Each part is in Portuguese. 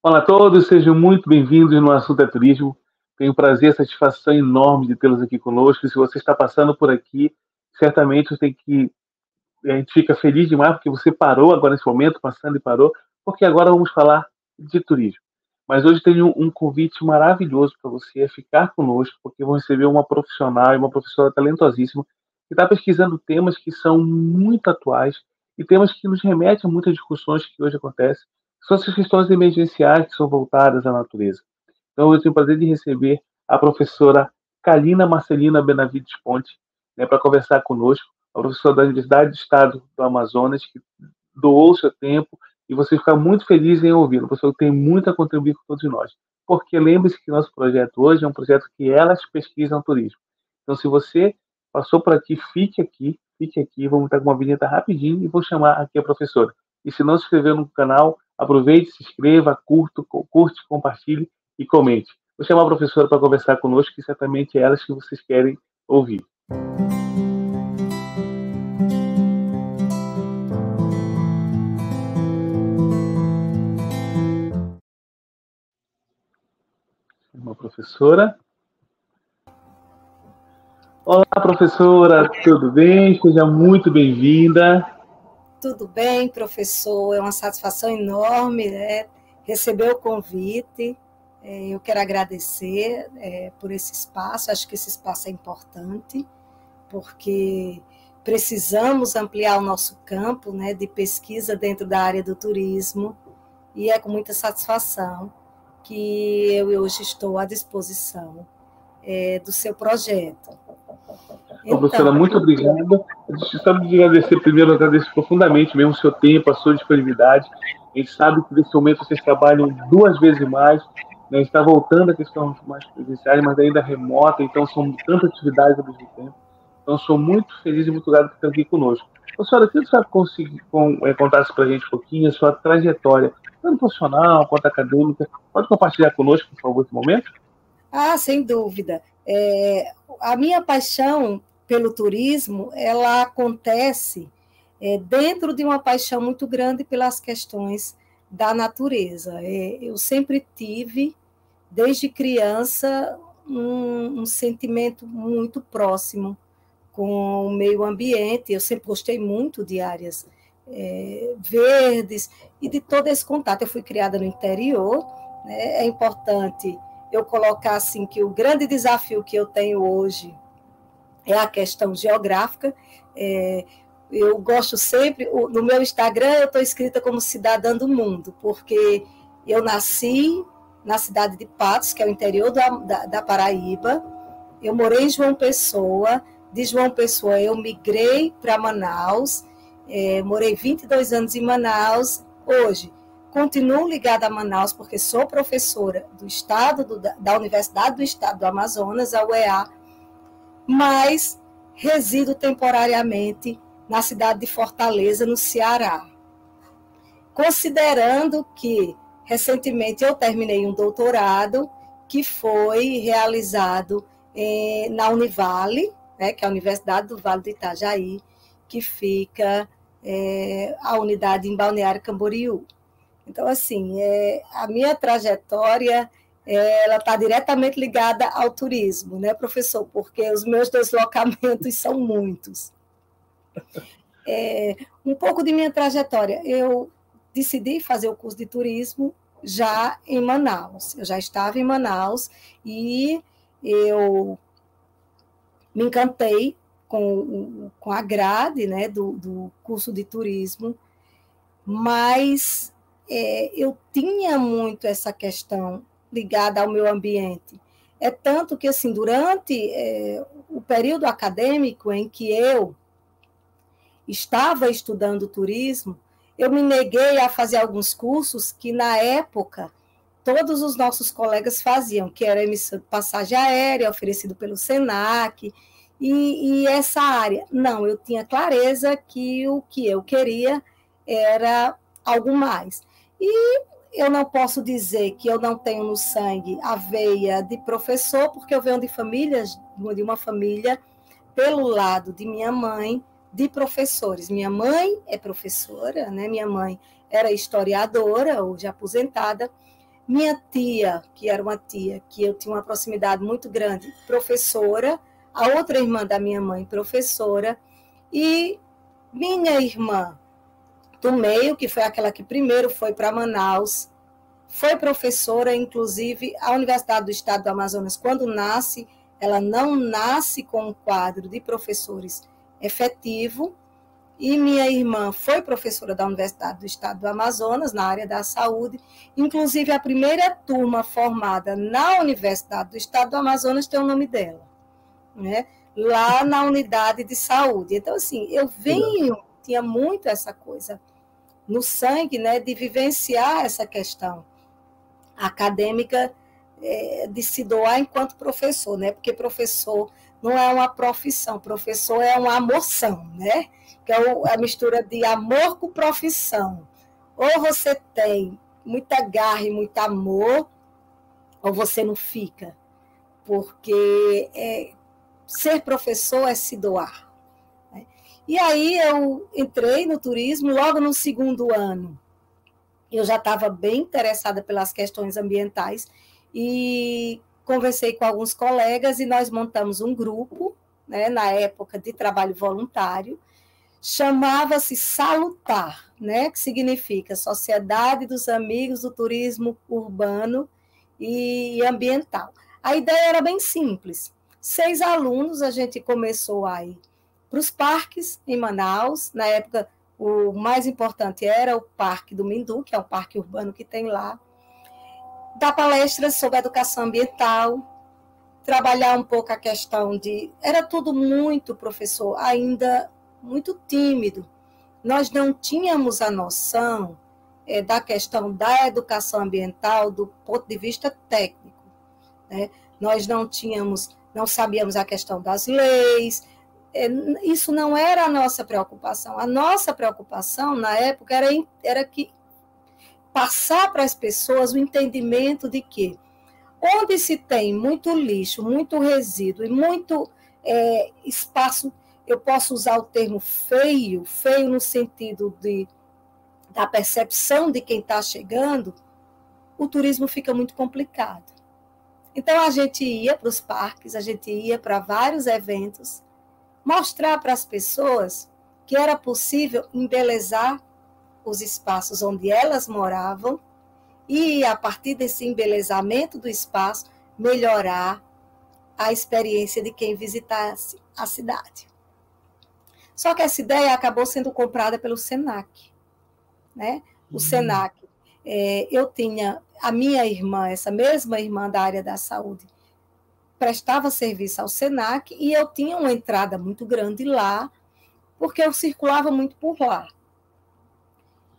Olá a todos, sejam muito bem-vindos no Assunto é Turismo. Tenho um prazer e satisfação enorme de tê-los aqui conosco. E se você está passando por aqui, certamente a gente fica feliz demais porque você parou agora nesse momento, passando e parou, porque agora vamos falar de turismo. Mas hoje tenho um convite maravilhoso para você ficar conosco, porque vou receber uma profissional e uma professora talentosíssima que está pesquisando temas que são muito atuais e temas que nos remetem a muitas discussões que hoje acontecem. São essas questões emergenciais que são voltadas à natureza. Então, eu tenho o prazer de receber a professora Kalina Marcelina Benavides Ponte, né, para conversar conosco, a professora da Universidade do Estado do Amazonas, que doou o seu tempo, e você fica muito feliz em ouvi-lo. Você tem muito a contribuir com todos nós. Porque lembre-se que nosso projeto hoje é um projeto que elas pesquisam turismo. Então, se você passou por aqui, fique aqui, vamos estar com uma vinheta rapidinho e vou chamar aqui a professora. E se não se inscreveu no canal, aproveite, se inscreva, curte, compartilhe e comente. Vou chamar a professora para conversar conosco, que certamente é elas que vocês querem ouvir. Uma professora. Olá, professora, tudo bem? Seja muito bem-vinda. Tudo bem, professor, é uma satisfação enorme, né, receber o convite. Eu quero agradecer por esse espaço, acho que esse espaço é importante, porque precisamos ampliar o nosso campo, né, de pesquisa dentro da área do turismo, e é com muita satisfação que eu hoje estou à disposição do seu projeto. Professora, muito obrigado. Deixa eu agradecer primeiro, agradeço profundamente mesmo o seu tempo, a sua disponibilidade. A gente sabe que nesse momento vocês trabalham 2 vezes mais, né? Está voltando a questão mais presenciais, mas ainda remota, então são tantas atividades ao mesmo tempo. Então, sou muito feliz e muito grato por estar aqui conosco. Professora, queria que você conseguir contasse para a gente um pouquinho a sua trajetória, tanto profissional quanto acadêmica. Pode compartilhar conosco, por favor, esse momento? Ah, sem dúvida. A minha paixão pelo turismo, ela acontece dentro de uma paixão muito grande pelas questões da natureza. Eu sempre tive, desde criança, um sentimento muito próximo com o meio ambiente. Eu sempre gostei muito de áreas verdes e de todo esse contato. Eu fui criada no interior, né? É importante eu colocar assim que o grande desafio que eu tenho hoje é a questão geográfica. Eu gosto sempre, no meu Instagram eu estou escrita como cidadã do mundo, porque eu nasci na cidade de Patos, que é o interior da Paraíba, eu morei em João Pessoa, de João Pessoa eu migrei para Manaus, morei 22 anos em Manaus, hoje continuo ligada a Manaus, porque sou professora do estado, da Universidade do Estado do Amazonas, a UEA, mas resido temporariamente na cidade de Fortaleza, no Ceará. Considerando que, recentemente, eu terminei um doutorado que foi realizado na Univale, né, que é a Universidade do Vale do Itajaí, que fica a unidade em Balneário Camboriú. Então, assim, a minha trajetória ela está diretamente ligada ao turismo, né, professor? Porque os meus deslocamentos são muitos. Um pouco de minha trajetória. Eu decidi fazer o curso de turismo já em Manaus. Eu já estava em Manaus e eu me encantei com a grade, né, do curso de turismo, mas eu tinha muito essa questão ligada ao meu ambiente. É tanto que, assim, durante o período acadêmico em que eu estava estudando turismo, eu me neguei a fazer alguns cursos que, na época, todos os nossos colegas faziam, que era emissão de passagem aérea, oferecido pelo SENAC, e essa área. Não, eu tinha clareza que o que eu queria era algo mais. E eu não posso dizer que eu não tenho no sangue a veia de professor, porque eu venho de uma família, pelo lado de minha mãe, de professores. Minha mãe é professora, né? Minha mãe era historiadora, hoje aposentada. Minha tia, que era uma tia que eu tinha uma proximidade muito grande, professora, a outra irmã da minha mãe, professora, e minha irmã do meio, que foi aquela que primeiro foi para Manaus, foi professora, inclusive a Universidade do Estado do Amazonas, quando nasce, ela não nasce com um quadro de professores efetivo, e minha irmã foi professora da Universidade do Estado do Amazonas, na área da saúde, inclusive a primeira turma formada na Universidade do Estado do Amazonas tem o nome dela, né? Lá na unidade de saúde. Então, assim, eu tinha muito essa coisa no sangue, né, de vivenciar essa questão acadêmica, de se doar enquanto professor, né? Porque professor não é uma profissão, professor é uma amoção, né? Que é a mistura de amor com profissão. Ou você tem muita garra e muito amor, ou você não fica. Porque ser professor é se doar. Né? E aí eu entrei no turismo logo no segundo ano. Eu já estava bem interessada pelas questões ambientais e conversei com alguns colegas e nós montamos um grupo, né, na época de trabalho voluntário, chamava-se Salutar, né, que significa Sociedade dos Amigos do Turismo Urbano e Ambiental. A ideia era bem simples. 6 alunos, a gente começou a ir para os parques em Manaus, na época o mais importante era o Parque do Mindu, que é o parque urbano que tem lá, dar palestras sobre educação ambiental, trabalhar um pouco a questão de... Era tudo muito, professor, ainda muito tímido. Nós não tínhamos a noção da questão da educação ambiental do ponto de vista técnico. Né? Nós não sabíamos a questão das leis, isso não era a nossa preocupação. A nossa preocupação, na época, era que passar para as pessoas o entendimento de que onde se tem muito lixo, muito resíduo e muito espaço, eu posso usar o termo feio, feio no sentido da percepção de quem está chegando, o turismo fica muito complicado. Então, a gente ia para os parques, a gente ia para vários eventos, mostrar para as pessoas que era possível embelezar os espaços onde elas moravam e, a partir desse embelezamento do espaço, melhorar a experiência de quem visitasse a cidade. Só que essa ideia acabou sendo comprada pelo SENAC. Né? O SENAC, eu tinha a minha irmã, essa mesma irmã da área da saúde, prestava serviço ao SENAC e eu tinha uma entrada muito grande lá, porque eu circulava muito por lá.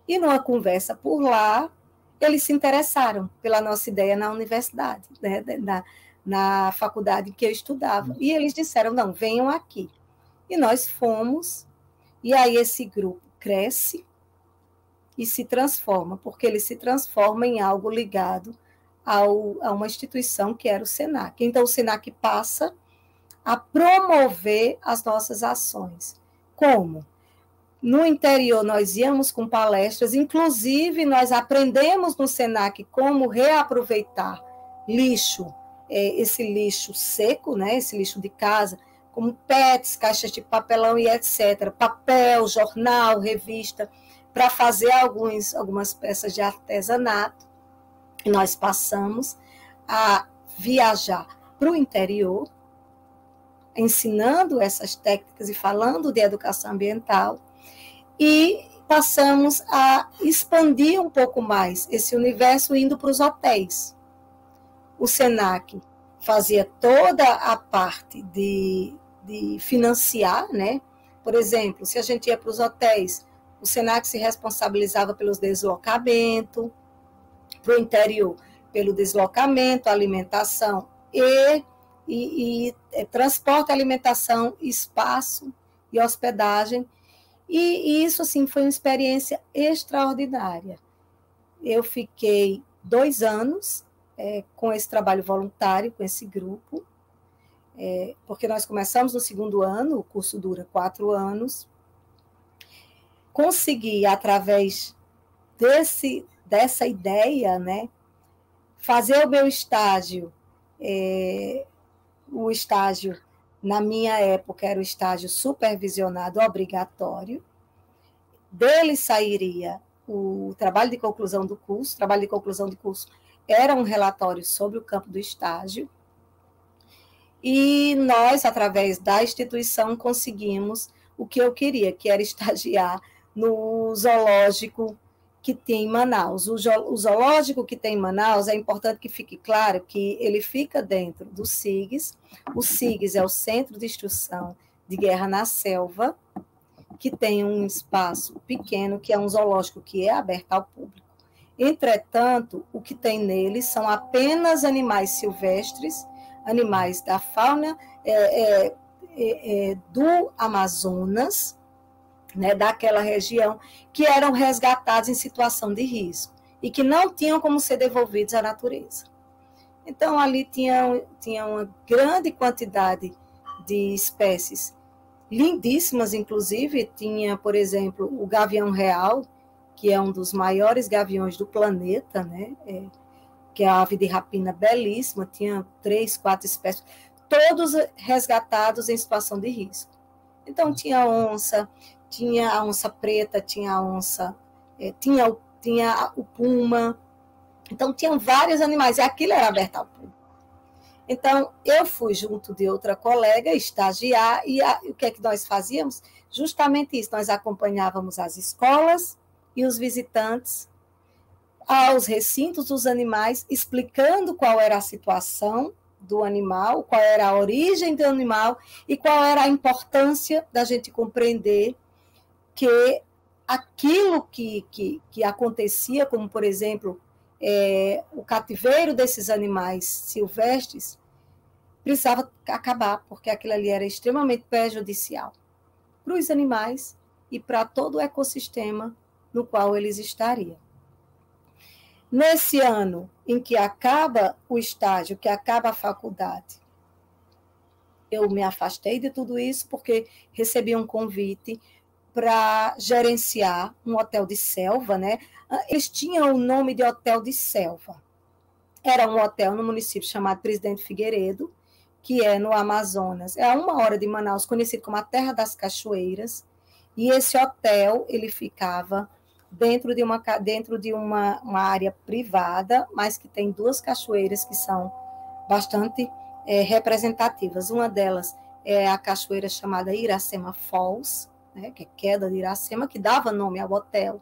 E numa conversa por lá, eles se interessaram pela nossa ideia na universidade, né, na faculdade que eu estudava. E eles disseram, não, venham aqui. E nós fomos, e aí esse grupo cresce e se transforma, porque ele se transforma em algo ligado a uma instituição que era o SENAC. Então, o SENAC passa a promover as nossas ações. Como? No interior, nós íamos com palestras, inclusive nós aprendemos no SENAC como reaproveitar lixo, esse lixo seco, né, esse lixo de casa, como PETs, caixas de papelão e etc., papel, jornal, revista, para fazer algumas peças de artesanato. E nós passamos a viajar para o interior, ensinando essas técnicas e falando de educação ambiental, e passamos a expandir um pouco mais esse universo indo para os hotéis. O SENAC fazia toda a parte de financiar, né? Por exemplo, se a gente ia para os hotéis, o SENAC se responsabilizava pelos deslocamentos, para o interior, pelo deslocamento, alimentação e transporte, alimentação, espaço e hospedagem. E isso, assim, foi uma experiência extraordinária. Eu fiquei 2 anos com esse trabalho voluntário, com esse grupo, porque nós começamos no segundo ano, o curso dura 4 anos. Consegui, através dessa ideia, né, fazer o meu estágio, o estágio, na minha época, era o estágio supervisionado obrigatório. Dele sairia o trabalho de conclusão do curso. O trabalho de conclusão do curso era um relatório sobre o campo do estágio. E nós, através da instituição, conseguimos o que eu queria, que era estagiar no zoológico que tem em Manaus. O zoológico que tem em Manaus, é importante que fique claro que ele fica dentro do SIGS. O SIGS é o Centro de Instrução de Guerra na Selva, que tem um espaço pequeno, que é um zoológico que é aberto ao público. Entretanto, o que tem nele são apenas animais silvestres, animais da fauna do Amazonas, né, daquela região, que eram resgatados em situação de risco e que não tinham como ser devolvidos à natureza. Então, ali tinha uma grande quantidade de espécies lindíssimas, inclusive. Tinha, por exemplo, o gavião real, que é um dos maiores gaviões do planeta, né? Que é a ave de rapina belíssima, tinha 3, 4 espécies, todos resgatados em situação de risco. Então, tinha onça, tinha a onça preta, tinha a onça, tinha o puma. Então, tinham vários animais, e aquilo era aberto ao público. Então, eu fui junto de outra colega estagiar, e o que é que nós fazíamos? Justamente isso, nós acompanhávamos as escolas e os visitantes aos recintos dos animais, explicando qual era a situação do animal, qual era a origem do animal e qual era a importância da gente compreender que aquilo que acontecia, como, por exemplo, o cativeiro desses animais silvestres, precisava acabar, porque aquilo ali era extremamente prejudicial para os animais e para todo o ecossistema no qual eles estariam. Nesse ano em que acaba o estágio, que acaba a faculdade, eu me afastei de tudo isso porque recebi um convite para gerenciar um hotel de selva, né? Eles tinham o nome de hotel de selva. Era um hotel no município chamado Presidente Figueiredo, que é no Amazonas. É a 1 hora de Manaus, conhecido como a Terra das Cachoeiras. E esse hotel, ele ficava dentro de uma área privada, mas que tem 2 cachoeiras que são bastante representativas. Uma delas é a cachoeira chamada Iracema Falls, né, que é queda de Iracema, que dava nome ao hotel,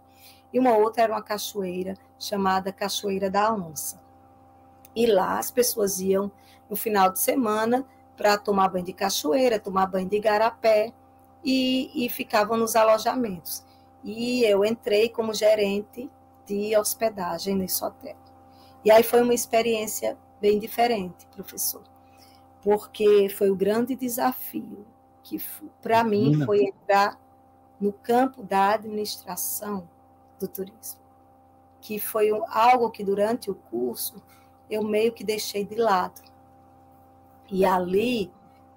e uma outra era uma cachoeira chamada Cachoeira da Onça. E lá as pessoas iam no final de semana para tomar banho de cachoeira, tomar banho de igarapé, e ficavam nos alojamentos. E eu entrei como gerente de hospedagem nesse hotel. E aí foi uma experiência bem diferente, professor, porque foi o grande desafio, que para mim foi entrar no campo da administração do turismo, que foi algo que durante o curso eu meio que deixei de lado. E ali,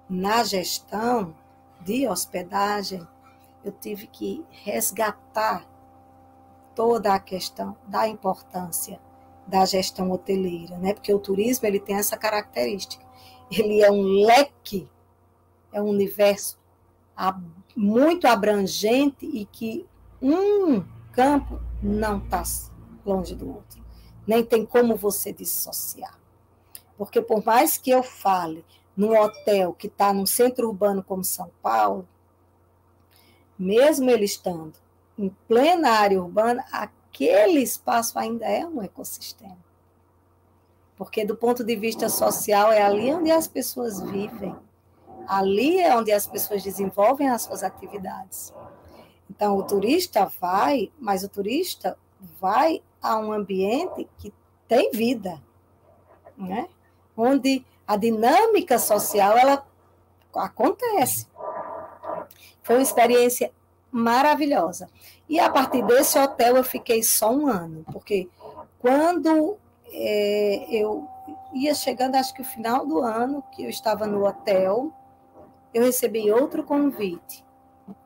na gestão de hospedagem, eu tive que resgatar toda a questão da importância da gestão hoteleira, né? Porque o turismo ele tem essa característica. Ele é um leque, é um universo muito abrangente e que um campo não está longe do outro. Nem tem como você dissociar. Porque por mais que eu fale num hotel que está num centro urbano como São Paulo, mesmo ele estando em plena área urbana, aquele espaço ainda é um ecossistema. Porque do ponto de vista social, é ali onde as pessoas vivem. Ali é onde as pessoas desenvolvem as suas atividades. Então, o turista vai, mas o turista vai a um ambiente que tem vida, né? Onde a dinâmica social ela acontece. Foi uma experiência maravilhosa. E a partir desse hotel eu fiquei só 1 ano, porque quando eu ia chegando, acho que o final do ano, que eu estava no hotel, eu recebi outro convite,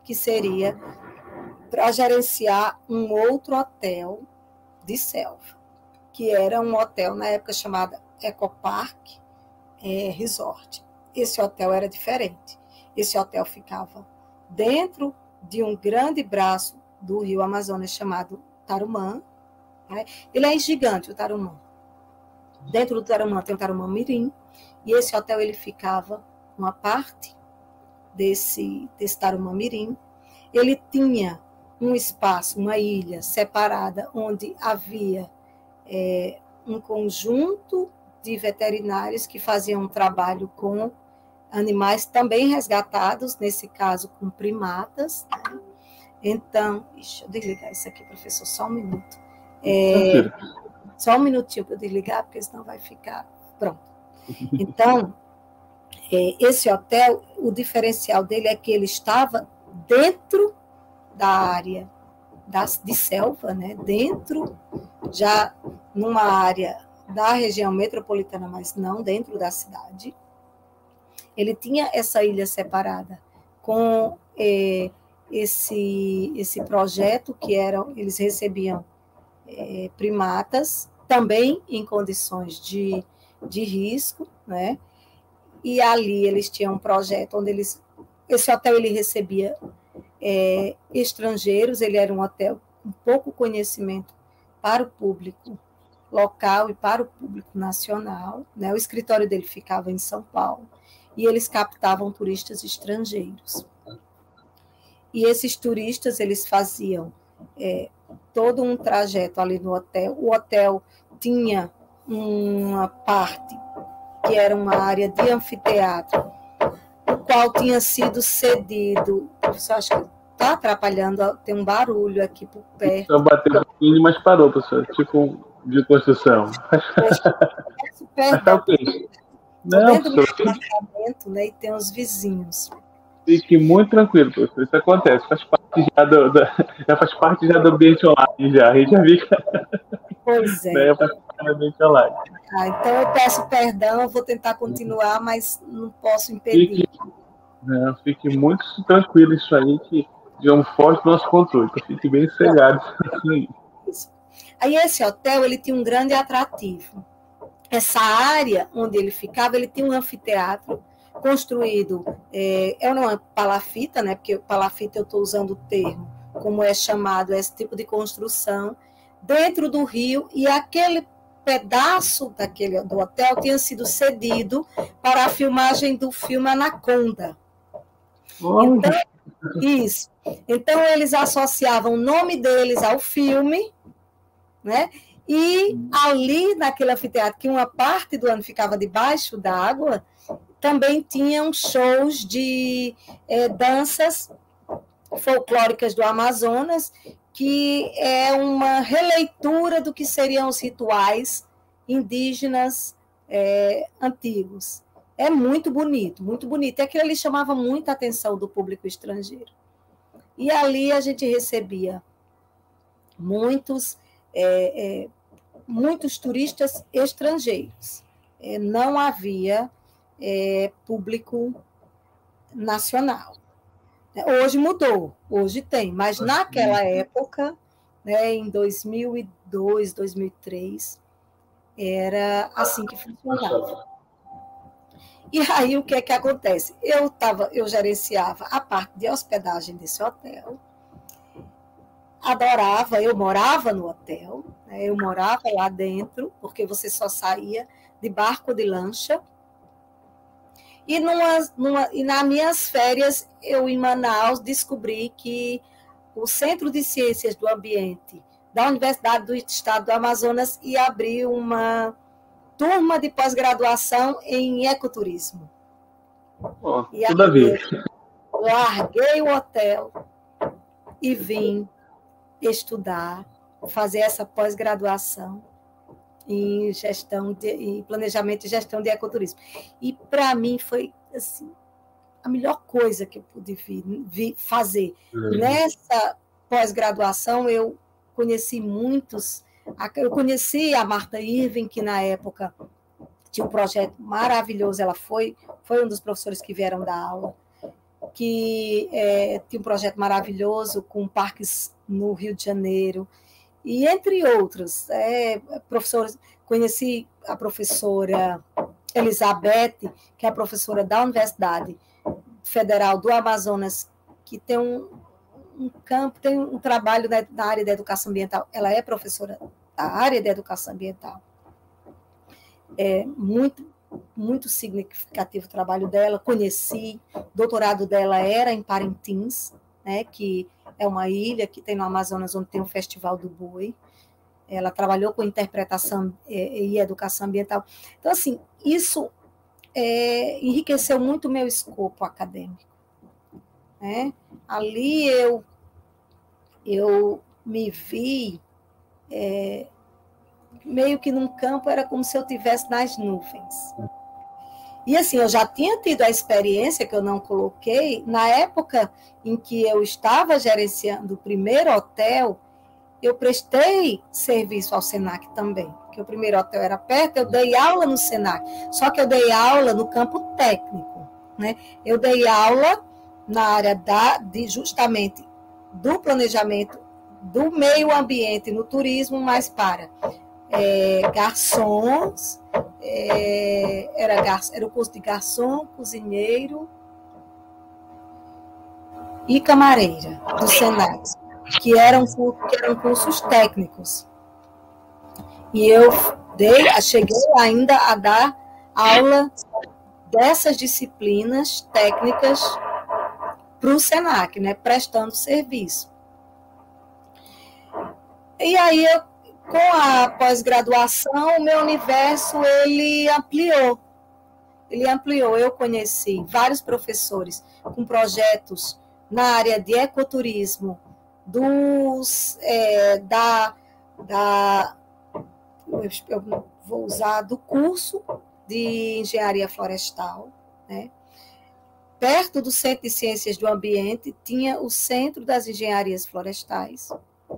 que seria para gerenciar um outro hotel de selva. que era um hotel na época chamado Ecopark Resort. Esse hotel era diferente. Esse hotel ficava dentro de um grande braço do rio Amazonas chamado Tarumã. Né? Ele é gigante, o Tarumã. Dentro do Tarumã tem o Tarumã Mirim, e esse hotel ele ficava uma parte desse Tarumã Mirim. Ele tinha um espaço, uma ilha separada, onde havia um conjunto de veterinários que faziam um trabalho com animais também resgatados, nesse caso com primatas. Então, deixa eu desligar isso aqui, professor, só um minuto. Só um minutinho para eu desligar, porque senão vai ficar pronto. Então, esse hotel, o diferencial dele é que ele estava dentro da área de selva, né? Dentro, já numa área da região metropolitana, mas não dentro da cidade. Ele tinha essa ilha separada com esse projeto que eles recebiam primatas, também em condições de risco, né? E ali eles tinham um projeto onde esse hotel ele recebia estrangeiros, ele era um hotel com pouco conhecimento para o público local e para o público nacional, né? O escritório dele ficava em São Paulo, e eles captavam turistas estrangeiros. E esses turistas, eles faziam todo um trajeto ali no hotel. O hotel tinha uma parte que era uma área de anfiteatro, o qual tinha sido cedido. Professor, acho que está atrapalhando, tem um barulho aqui por perto. Então bateu um pouquinho, mas parou, professor. Tipo de construção. Perdão. Não, dentro do apartamento, né, e tem os vizinhos. Fique muito tranquilo, professor. Isso acontece, faz parte já faz parte já do ambiente online, já. A gente já fica. Pois é. Né, faz parte do ambiente online. Então eu peço perdão, eu vou tentar continuar, mas não posso impedir. Fique muito tranquilo isso aí, que digamos forte do nosso controle. Então fique bem sossegado aí. Aí esse hotel ele tinha um grande atrativo. Essa área onde ele ficava, ele tinha um anfiteatro construído, é uma palafita, né? Porque palafita eu estou usando o termo, como é chamado esse tipo de construção, dentro do rio, e aquele pedaço do hotel tinha sido cedido para a filmagem do filme Anaconda. Então, isso. Então, eles associavam o nome deles ao filme, né? E ali, naquele anfiteatro, que uma parte do ano ficava debaixo da água, também tinham shows de danças folclóricas do Amazonas, que é uma releitura do que seriam os rituais indígenas antigos. É muito bonito, muito bonito. E aquilo ali chamava muita atenção do público estrangeiro. E ali a gente recebia muitos turistas estrangeiros. Não havia público nacional. Hoje mudou, hoje tem, mas naquela época, né, em 2002, 2003, era assim que funcionava. E aí o que é que acontece? Eu gerenciava a parte de hospedagem desse hotel, adorava, eu morava no hotel, né, eu morava lá dentro, porque você só saía de barco de lancha. E nas minhas férias, eu em Manaus descobri que o Centro de Ciências do Ambiente da Universidade do Estado do Amazonas ia abrir uma turma de pós-graduação em ecoturismo. Tudo a ver. Larguei o hotel e vim estudar, fazer essa pós-graduação em planejamento e gestão de ecoturismo. E para mim foi assim, a melhor coisa que eu pude vir fazer. Nessa pós-graduação eu conheci eu conheci a Marta Irving, que na época tinha um projeto maravilhoso, ela foi um dos professores que vieram dar aula, que tinha um projeto maravilhoso com parques no Rio de Janeiro, e entre outros, professores, conheci a professora Elizabeth, que é a professora da Universidade Federal do Amazonas, que tem um campo, tem um trabalho na área da educação ambiental. Ela é professora da área da educação ambiental. É muito significativo o trabalho dela. Conheci, o doutorado dela era em Parintins, né, que é uma ilha que tem no Amazonas, onde tem o Festival do Boi. Ela trabalhou com interpretação e educação ambiental. Então, assim, isso enriqueceu muito o meu escopo acadêmico. Né? Ali eu me vi meio que num campo, era como se eu estivesse nas nuvens. E assim, eu já tinha tido a experiência, que eu não coloquei, na época em que eu estava gerenciando o primeiro hotel, eu prestei serviço ao SENAC também, porque o primeiro hotel era perto, eu dei aula no SENAC, só que eu dei aula no campo técnico, né? Eu dei aula na área justamente do planejamento do meio ambiente no turismo, mas para garçons, era o curso de garçom, cozinheiro e camareira do SENAC, que eram cursos técnicos. E eu cheguei ainda a dar aula dessas disciplinas técnicas para o SENAC, né, prestando serviço. E aí, com a pós-graduação, o meu universo ele ampliou. Eu conheci vários professores com projetos na área de ecoturismo, eu vou usar do curso de engenharia florestal, né? Perto do Centro de Ciências do Ambiente tinha o Centro das Engenharias Florestais,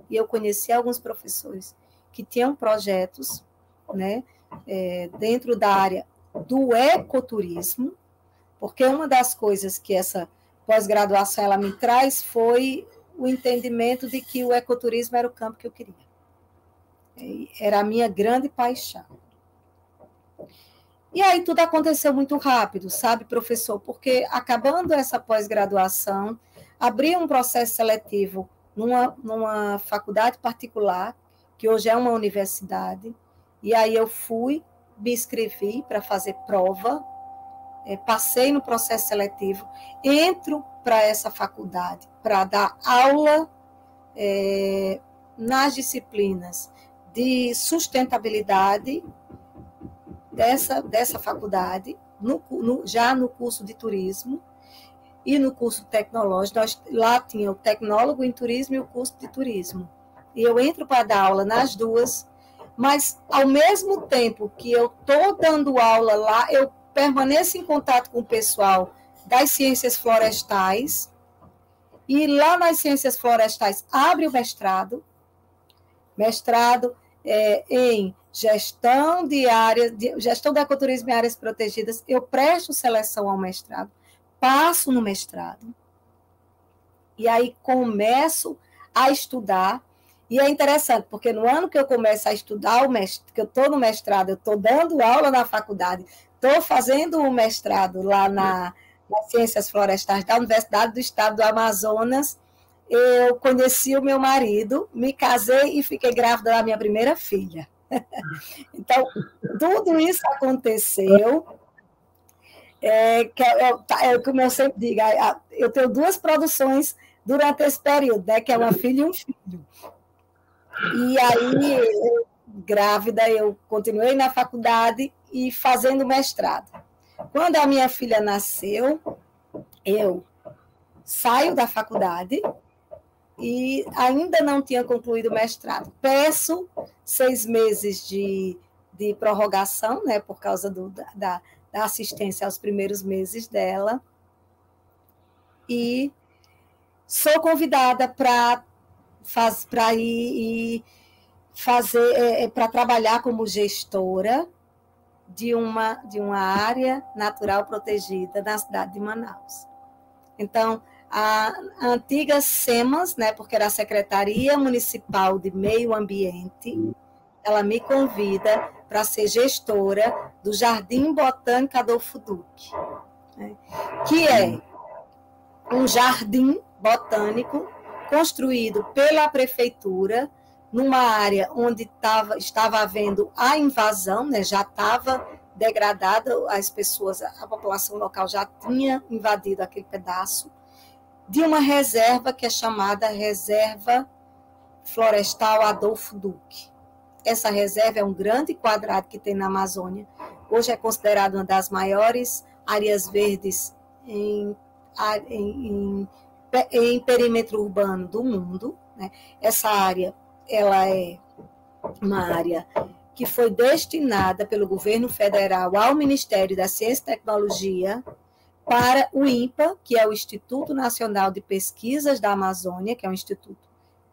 e eu conheci alguns professores que tinham projetos, né, dentro da área do ecoturismo, porque uma das coisas que essa pós-graduação ela me traz foi o entendimento de que o ecoturismo era o campo que eu queria. Era a minha grande paixão. E aí tudo aconteceu muito rápido, sabe, professor? Porque acabando essa pós-graduação, abri um processo seletivo numa faculdade particular, que hoje é uma universidade, e aí eu me inscrevi para fazer prova, passei no processo seletivo, entro para essa faculdade para dar aula nas disciplinas de sustentabilidade dessa faculdade, já no curso de turismo e no curso tecnológico. Lá tinha o tecnólogo em turismo e o curso de turismo. E eu entro para dar aula nas duas, mas ao mesmo tempo que eu estou dando aula lá, eu permaneço em contato com o pessoal das ciências florestais, e lá nas ciências florestais abre o mestrado em gestão do ecoturismo em áreas protegidas. Eu presto seleção ao mestrado, passo no mestrado, e aí começo a estudar. E é interessante, porque no ano que eu começo a estudar, que eu estou no mestrado, eu estou dando aula na faculdade, estou fazendo o mestrado lá nas Ciências Florestais da Universidade do Estado do Amazonas, eu conheci o meu marido, me casei e fiquei grávida da minha primeira filha. Então, tudo isso aconteceu, como eu sempre digo, eu tenho duas produções durante esse período, né, que é uma filha e um filho. E aí, grávida, eu continuei na faculdade e fazendo mestrado. Quando a minha filha nasceu, eu saio da faculdade e ainda não tinha concluído o mestrado. Peço 6 meses de prorrogação, né, por causa da assistência aos primeiros meses dela, e sou convidada para trabalhar como gestora de uma área natural protegida na cidade de Manaus. Então, a antiga SEMAS, né, porque era a Secretaria Municipal de Meio Ambiente, ela me convida para ser gestora do Jardim Botânico Adolfo Duque, né, que é um jardim botânico construído pela prefeitura numa área onde estava havendo a invasão, né, já estava degradada, as pessoas, a população local já tinha invadido aquele pedaço, de uma reserva que é chamada Reserva Florestal Adolfo Duque. Essa reserva é um grande quadrado que tem na Amazônia. Hoje é considerada uma das maiores áreas verdes em perímetro urbano do mundo, né? Essa área, ela é uma área que foi destinada pelo governo federal ao Ministério da Ciência e Tecnologia para o INPA, que é o Instituto Nacional de Pesquisas da Amazônia, que é um instituto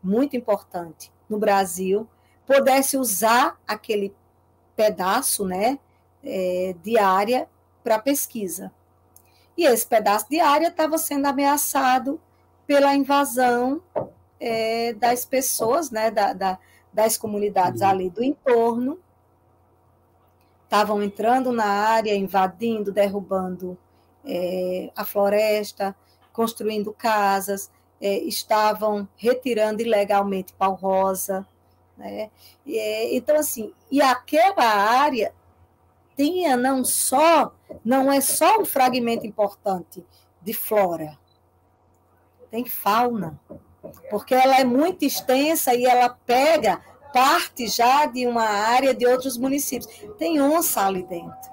muito importante no Brasil, pudesse usar aquele pedaço, né, de área para pesquisa. E esse pedaço de área estava sendo ameaçado pela invasão das pessoas, né, das comunidades ali do entorno, estavam entrando na área, invadindo, derrubando a floresta, construindo casas, estavam retirando ilegalmente pau-rosa, né? Então, assim, e aquela área tinha não é só um fragmento importante de flora, tem fauna, porque ela é muito extensa e ela pega parte já de uma área de outros municípios. Tem onça ali dentro,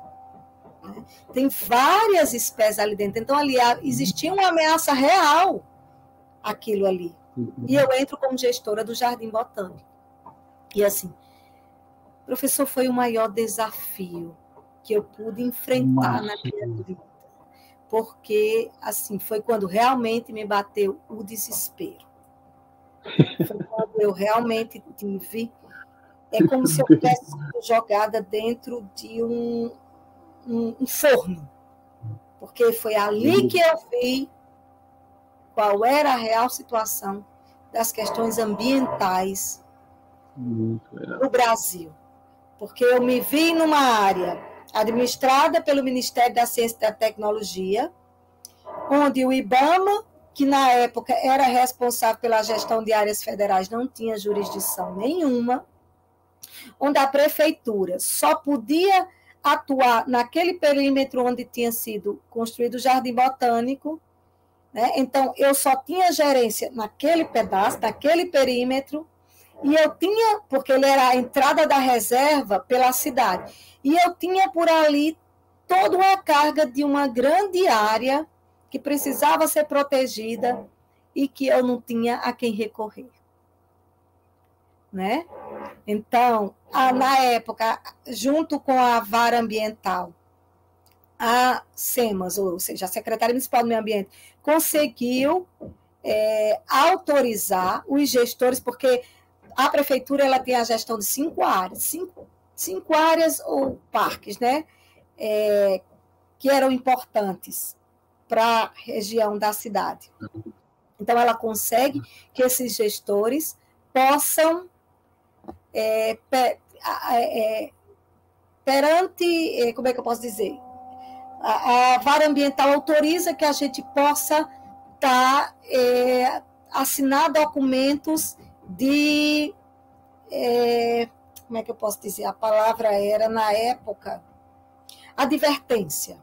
né? Tem várias espécies ali dentro. Então, ali existia uma ameaça real, aquilo ali. E eu entro como gestora do Jardim Botânico. E assim, professor, foi o maior desafio que eu pude enfrentar na minha vida. Porque, assim, foi quando realmente me bateu o desespero. Foi quando eu realmente tive... É como se eu tivesse sido jogada dentro de um forno. Porque foi ali que eu vi qual era a real situação das questões ambientais no Brasil. Porque eu me vi numa área administrada pelo Ministério da Ciência e da Tecnologia, onde o IBAMA, que na época era responsável pela gestão de áreas federais, não tinha jurisdição nenhuma, onde a prefeitura só podia atuar naquele perímetro onde tinha sido construído o Jardim Botânico, né? Então, eu só tinha gerência naquele pedaço, naquele perímetro, e eu tinha, porque ele era a entrada da reserva pela cidade, e eu tinha por ali toda uma carga de uma grande área que precisava ser protegida e que eu não tinha a quem recorrer, né? Então, na época, junto com a Vara Ambiental, a SEMAS, ou seja, a Secretaria Municipal do Meio Ambiente, conseguiu autorizar os gestores, porque a prefeitura ela tem a gestão de 5 áreas, cinco áreas ou parques, né? Que eram importantes para a região da cidade. Então, ela consegue que esses gestores possam, perante, como é que eu posso dizer? A Vara Ambiental autoriza que a gente possa assinar documentos de... como é que eu posso dizer? A palavra era, na época, advertência.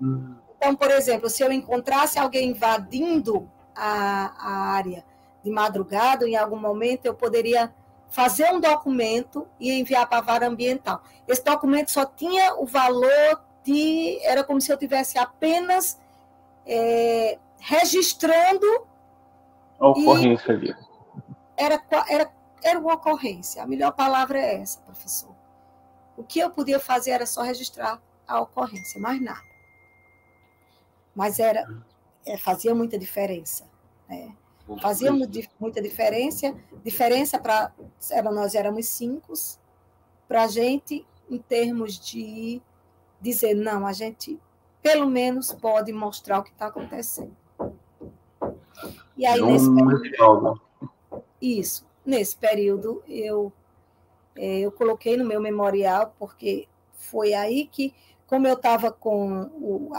Então, por exemplo, se eu encontrasse alguém invadindo a área de madrugada, em algum momento eu poderia fazer um documento e enviar para a Vara Ambiental. Esse documento só tinha o valor era como se eu tivesse apenas registrando a ocorrência ali. Era uma ocorrência. A melhor palavra é essa, professor. O que eu podia fazer era só registrar a ocorrência, mais nada. Mas fazia muita diferença, né? Fazia muita diferença para... Nós éramos 5, para a gente, em termos de dizer, não, a gente pelo menos pode mostrar o que está acontecendo. E aí, nesse período, eu coloquei no meu memorial, porque foi aí que, como eu estava com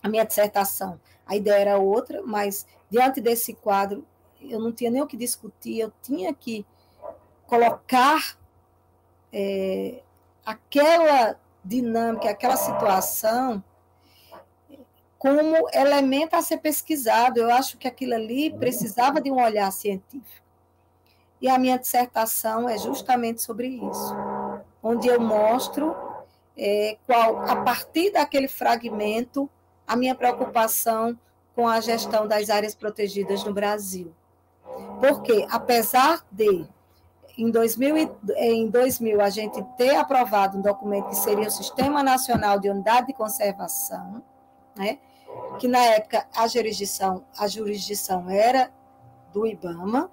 a minha dissertação, a ideia era outra, mas diante desse quadro, eu não tinha nem o que discutir, eu tinha que colocar aquela dinâmica, aquela situação como elemento a ser pesquisado. Eu acho que aquilo ali precisava de um olhar científico. E a minha dissertação é justamente sobre isso, onde eu mostro a partir daquele fragmento, a minha preocupação com a gestão das áreas protegidas no Brasil. Porque, apesar de, em 2000 a gente ter aprovado um documento que seria o Sistema Nacional de Unidade de Conservação, né, que na época a jurisdição era do IBAMA,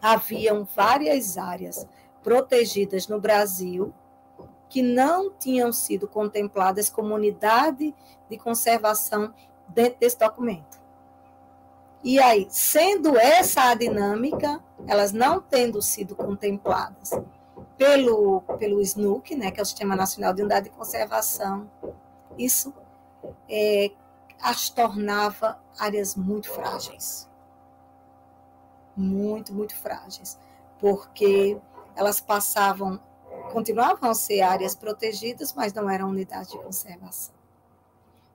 haviam várias áreas protegidas no Brasil que não tinham sido contempladas como unidade de conservação dentro desse documento. E aí, sendo essa a dinâmica, elas não tendo sido contempladas pelo SNUC, né, que é o Sistema Nacional de Unidade de Conservação, isso as tornava áreas muito frágeis. Muito, muito frágeis. Porque elas continuavam a ser áreas protegidas, mas não eram unidades de conservação.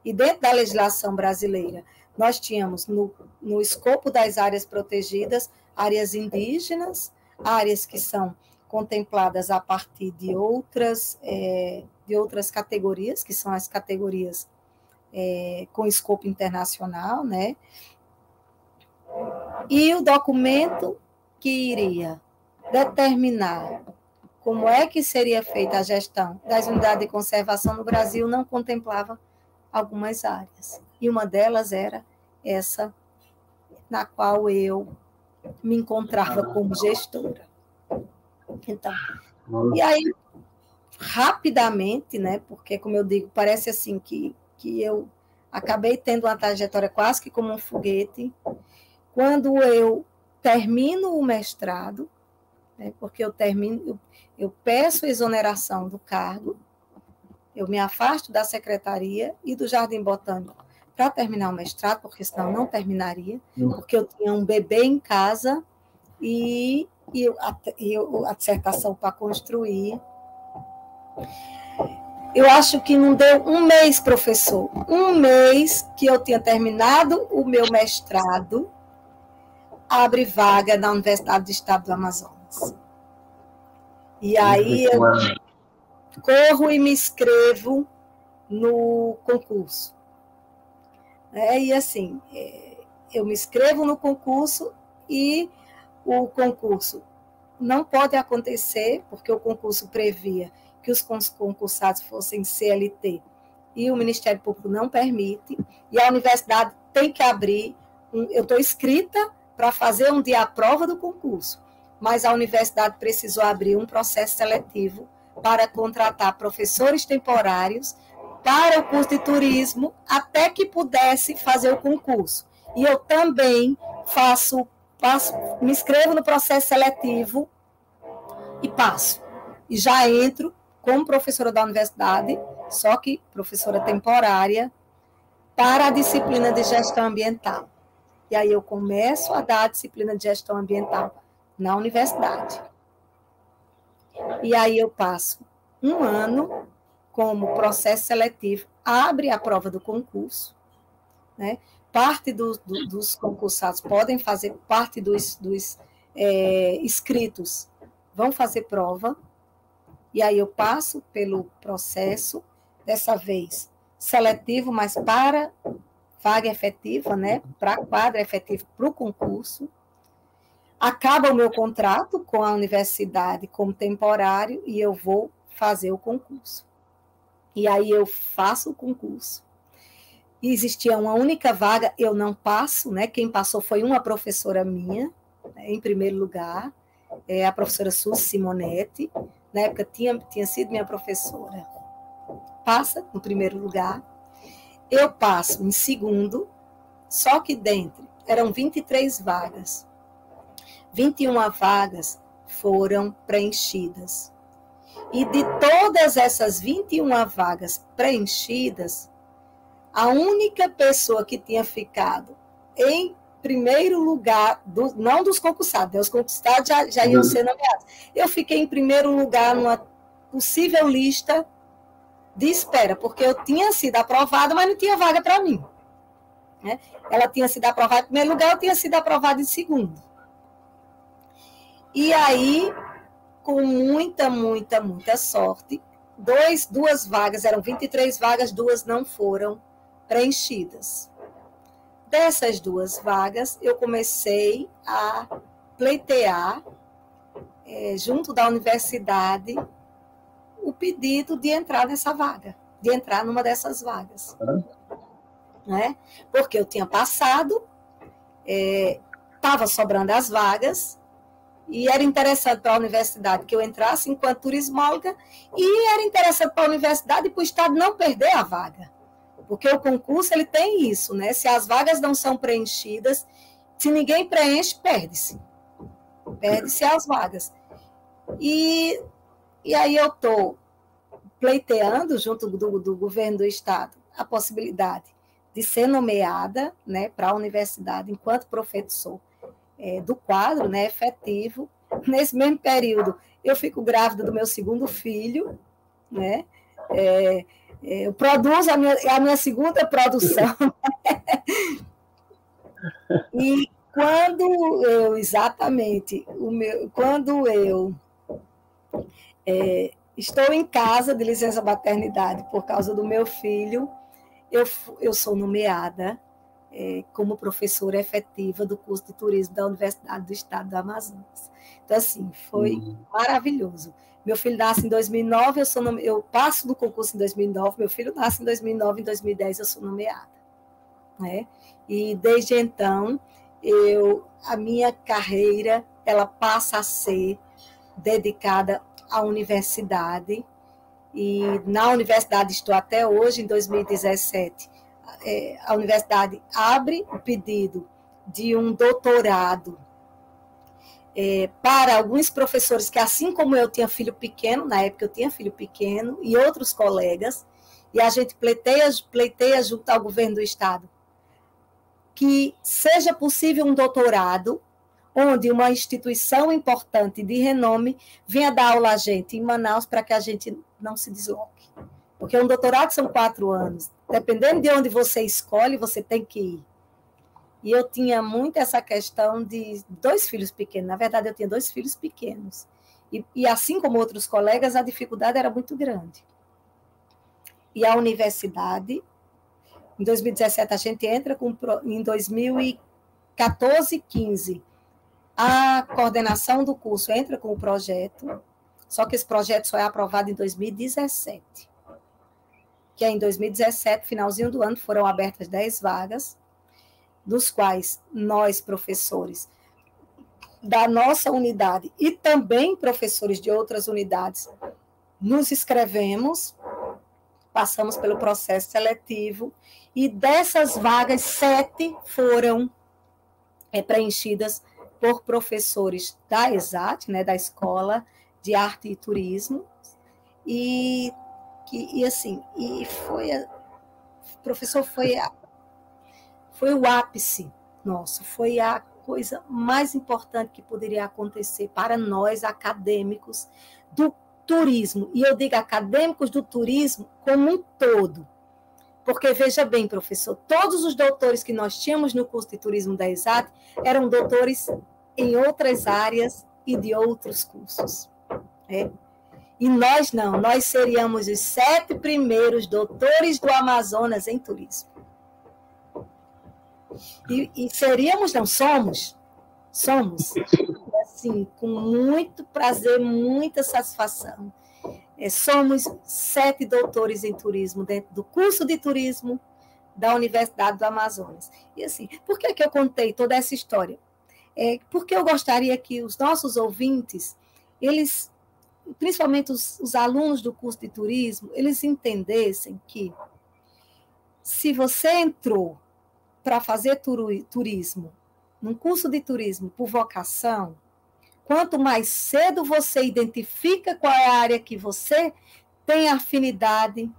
E dentro da legislação brasileira, nós tínhamos no escopo das áreas protegidas, áreas indígenas, áreas que são contempladas a partir de outras categorias, que são as categorias com escopo internacional, né? E o documento que iria determinar como é que seria feita a gestão das unidades de conservação no Brasil não contemplava algumas áreas. E uma delas era essa na qual eu me encontrava como gestora. Então, e aí, rapidamente, né, porque, como eu digo, parece assim que eu acabei tendo uma trajetória quase que como um foguete. Quando eu termino o mestrado, né, porque eu peço exoneração do cargo, eu me afasto da secretaria e do Jardim Botânico para terminar o mestrado, porque senão não terminaria, porque eu tinha um bebê em casa e a dissertação para construir. Eu acho que não deu um mês, professor, um mês que eu tinha terminado o meu mestrado, abre vaga na Universidade do Estado do Amazonas. E aí eu corro e me inscrevo no concurso. E assim, eu me inscrevo no concurso e o concurso não pode acontecer, porque o concurso previa que os concursados fossem CLT e o Ministério Público não permite, e a universidade tem que abrir, eu estou inscrita para fazer um dia a prova do concurso, mas a universidade precisou abrir um processo seletivo para contratar professores temporários para o curso de turismo, até que pudesse fazer o concurso. E eu também me inscrevo no processo seletivo e passo. E já entro como professora da universidade, só que professora temporária, para a disciplina de gestão ambiental. E aí eu começo a dar a disciplina de gestão ambiental na universidade. E aí eu passo um ano como processo seletivo, abre a prova do concurso, né? Parte dos concursados podem fazer, parte dos inscritos vão fazer prova, e aí eu passo pelo processo, dessa vez seletivo, mas para vaga efetiva, né? Para quadro efetivo para o concurso. Acaba o meu contrato com a universidade como temporário e eu vou fazer o concurso. E aí eu faço o concurso. E existia uma única vaga, eu não passo, né? Quem passou foi uma professora minha, né, em primeiro lugar, a professora Suzy Simonetti, na época tinha sido minha professora. Passa no primeiro lugar, eu passo em segundo, Só que eram 23 vagas. 21 vagas foram preenchidas. E de todas essas 21 vagas preenchidas, a única pessoa que tinha ficado em primeiro lugar, não dos concursados, né? Os concursados já iam ser nomeados. Eu fiquei em primeiro lugar numa possível lista de espera, porque eu tinha sido aprovada, mas não tinha vaga para mim. Né? Ela tinha sido aprovada em primeiro lugar, eu tinha sido aprovada em segundo. E aí, com muita sorte, duas vagas, eram 23 vagas, 2 não foram preenchidas. Dessas 2 vagas, eu comecei a pleitear, junto da universidade, o pedido de entrar nessa vaga, de entrar numa dessas vagas. Né? Porque eu tinha passado, estava sobrando as vagas, e era interessante para a universidade que eu entrasse enquanto turismóloga, e era interessante para a universidade e para o Estado não perder a vaga. Porque o concurso ele tem isso, né? Se as vagas não são preenchidas, se ninguém preenche, perde-se. Perde-se as vagas. E aí eu estou pleiteando, junto do governo do Estado, a possibilidade de ser nomeada, né, para a universidade enquanto professor do quadro, né, efetivo. Nesse mesmo período, eu fico grávida do meu segundo filho, né? Eu produzo a minha segunda produção. E quando eu, estou em casa de licença maternidade por causa do meu filho, eu sou nomeada como professora efetiva do curso de turismo da Universidade do Estado do Amazonas. Então, assim, foi maravilhoso. Meu filho nasce em 2009, eu passo do concurso em 2009, meu filho nasce em 2009, em 2010 eu sou nomeada. Né? E desde então, a minha carreira ela passa a ser dedicada à universidade, e na universidade estou até hoje, em 2017, a universidade abre o pedido de um doutorado para alguns professores que, assim como eu tinha filho pequeno, na época eu tinha filho pequeno, e outros colegas, e a gente pleiteia junto ao governo do Estado que seja possível um doutorado onde uma instituição importante de renome venha dar aula a gente em Manaus para que a gente não se desloque. Porque um doutorado são 4 anos. Dependendo de onde você escolhe, você tem que ir. E eu tinha muito essa questão de 2 filhos pequenos. Na verdade, eu tinha 2 filhos pequenos. E assim como outros colegas, a dificuldade era muito grande. E a universidade, em 2017, a gente entra em 2014, 15, a coordenação do curso entra com o projeto, só que esse projeto só é aprovado em 2017. Que é em 2017, finalzinho do ano, foram abertas 10 vagas, dos quais nós, professores da nossa unidade e também professores de outras unidades, nos inscrevemos, passamos pelo processo seletivo, e dessas vagas, 7 foram preenchidas por professores da ESAT, né, da Escola de Arte e Turismo, e professor, foi o ápice nosso, foi a coisa mais importante que poderia acontecer para nós, acadêmicos do turismo, e eu digo acadêmicos do turismo como um todo, porque, veja bem, professor, todos os doutores que nós tínhamos no curso de turismo da ESAT eram doutores em outras áreas e de outros cursos. Né? E nós não, nós seríamos os 7 primeiros doutores do Amazonas em turismo. E seríamos, não, somos, assim, com muito prazer, muita satisfação. Somos 7 doutores em turismo dentro do curso de turismo da Universidade do Amazonas. E assim, por que eu contei toda essa história? Porque eu gostaria que os nossos ouvintes, eles, principalmente os alunos do curso de turismo, eles entendessem que se você entrou para fazer turismo, num curso de turismo por vocação, quanto mais cedo você identifica qual é a área que você tem afinidade,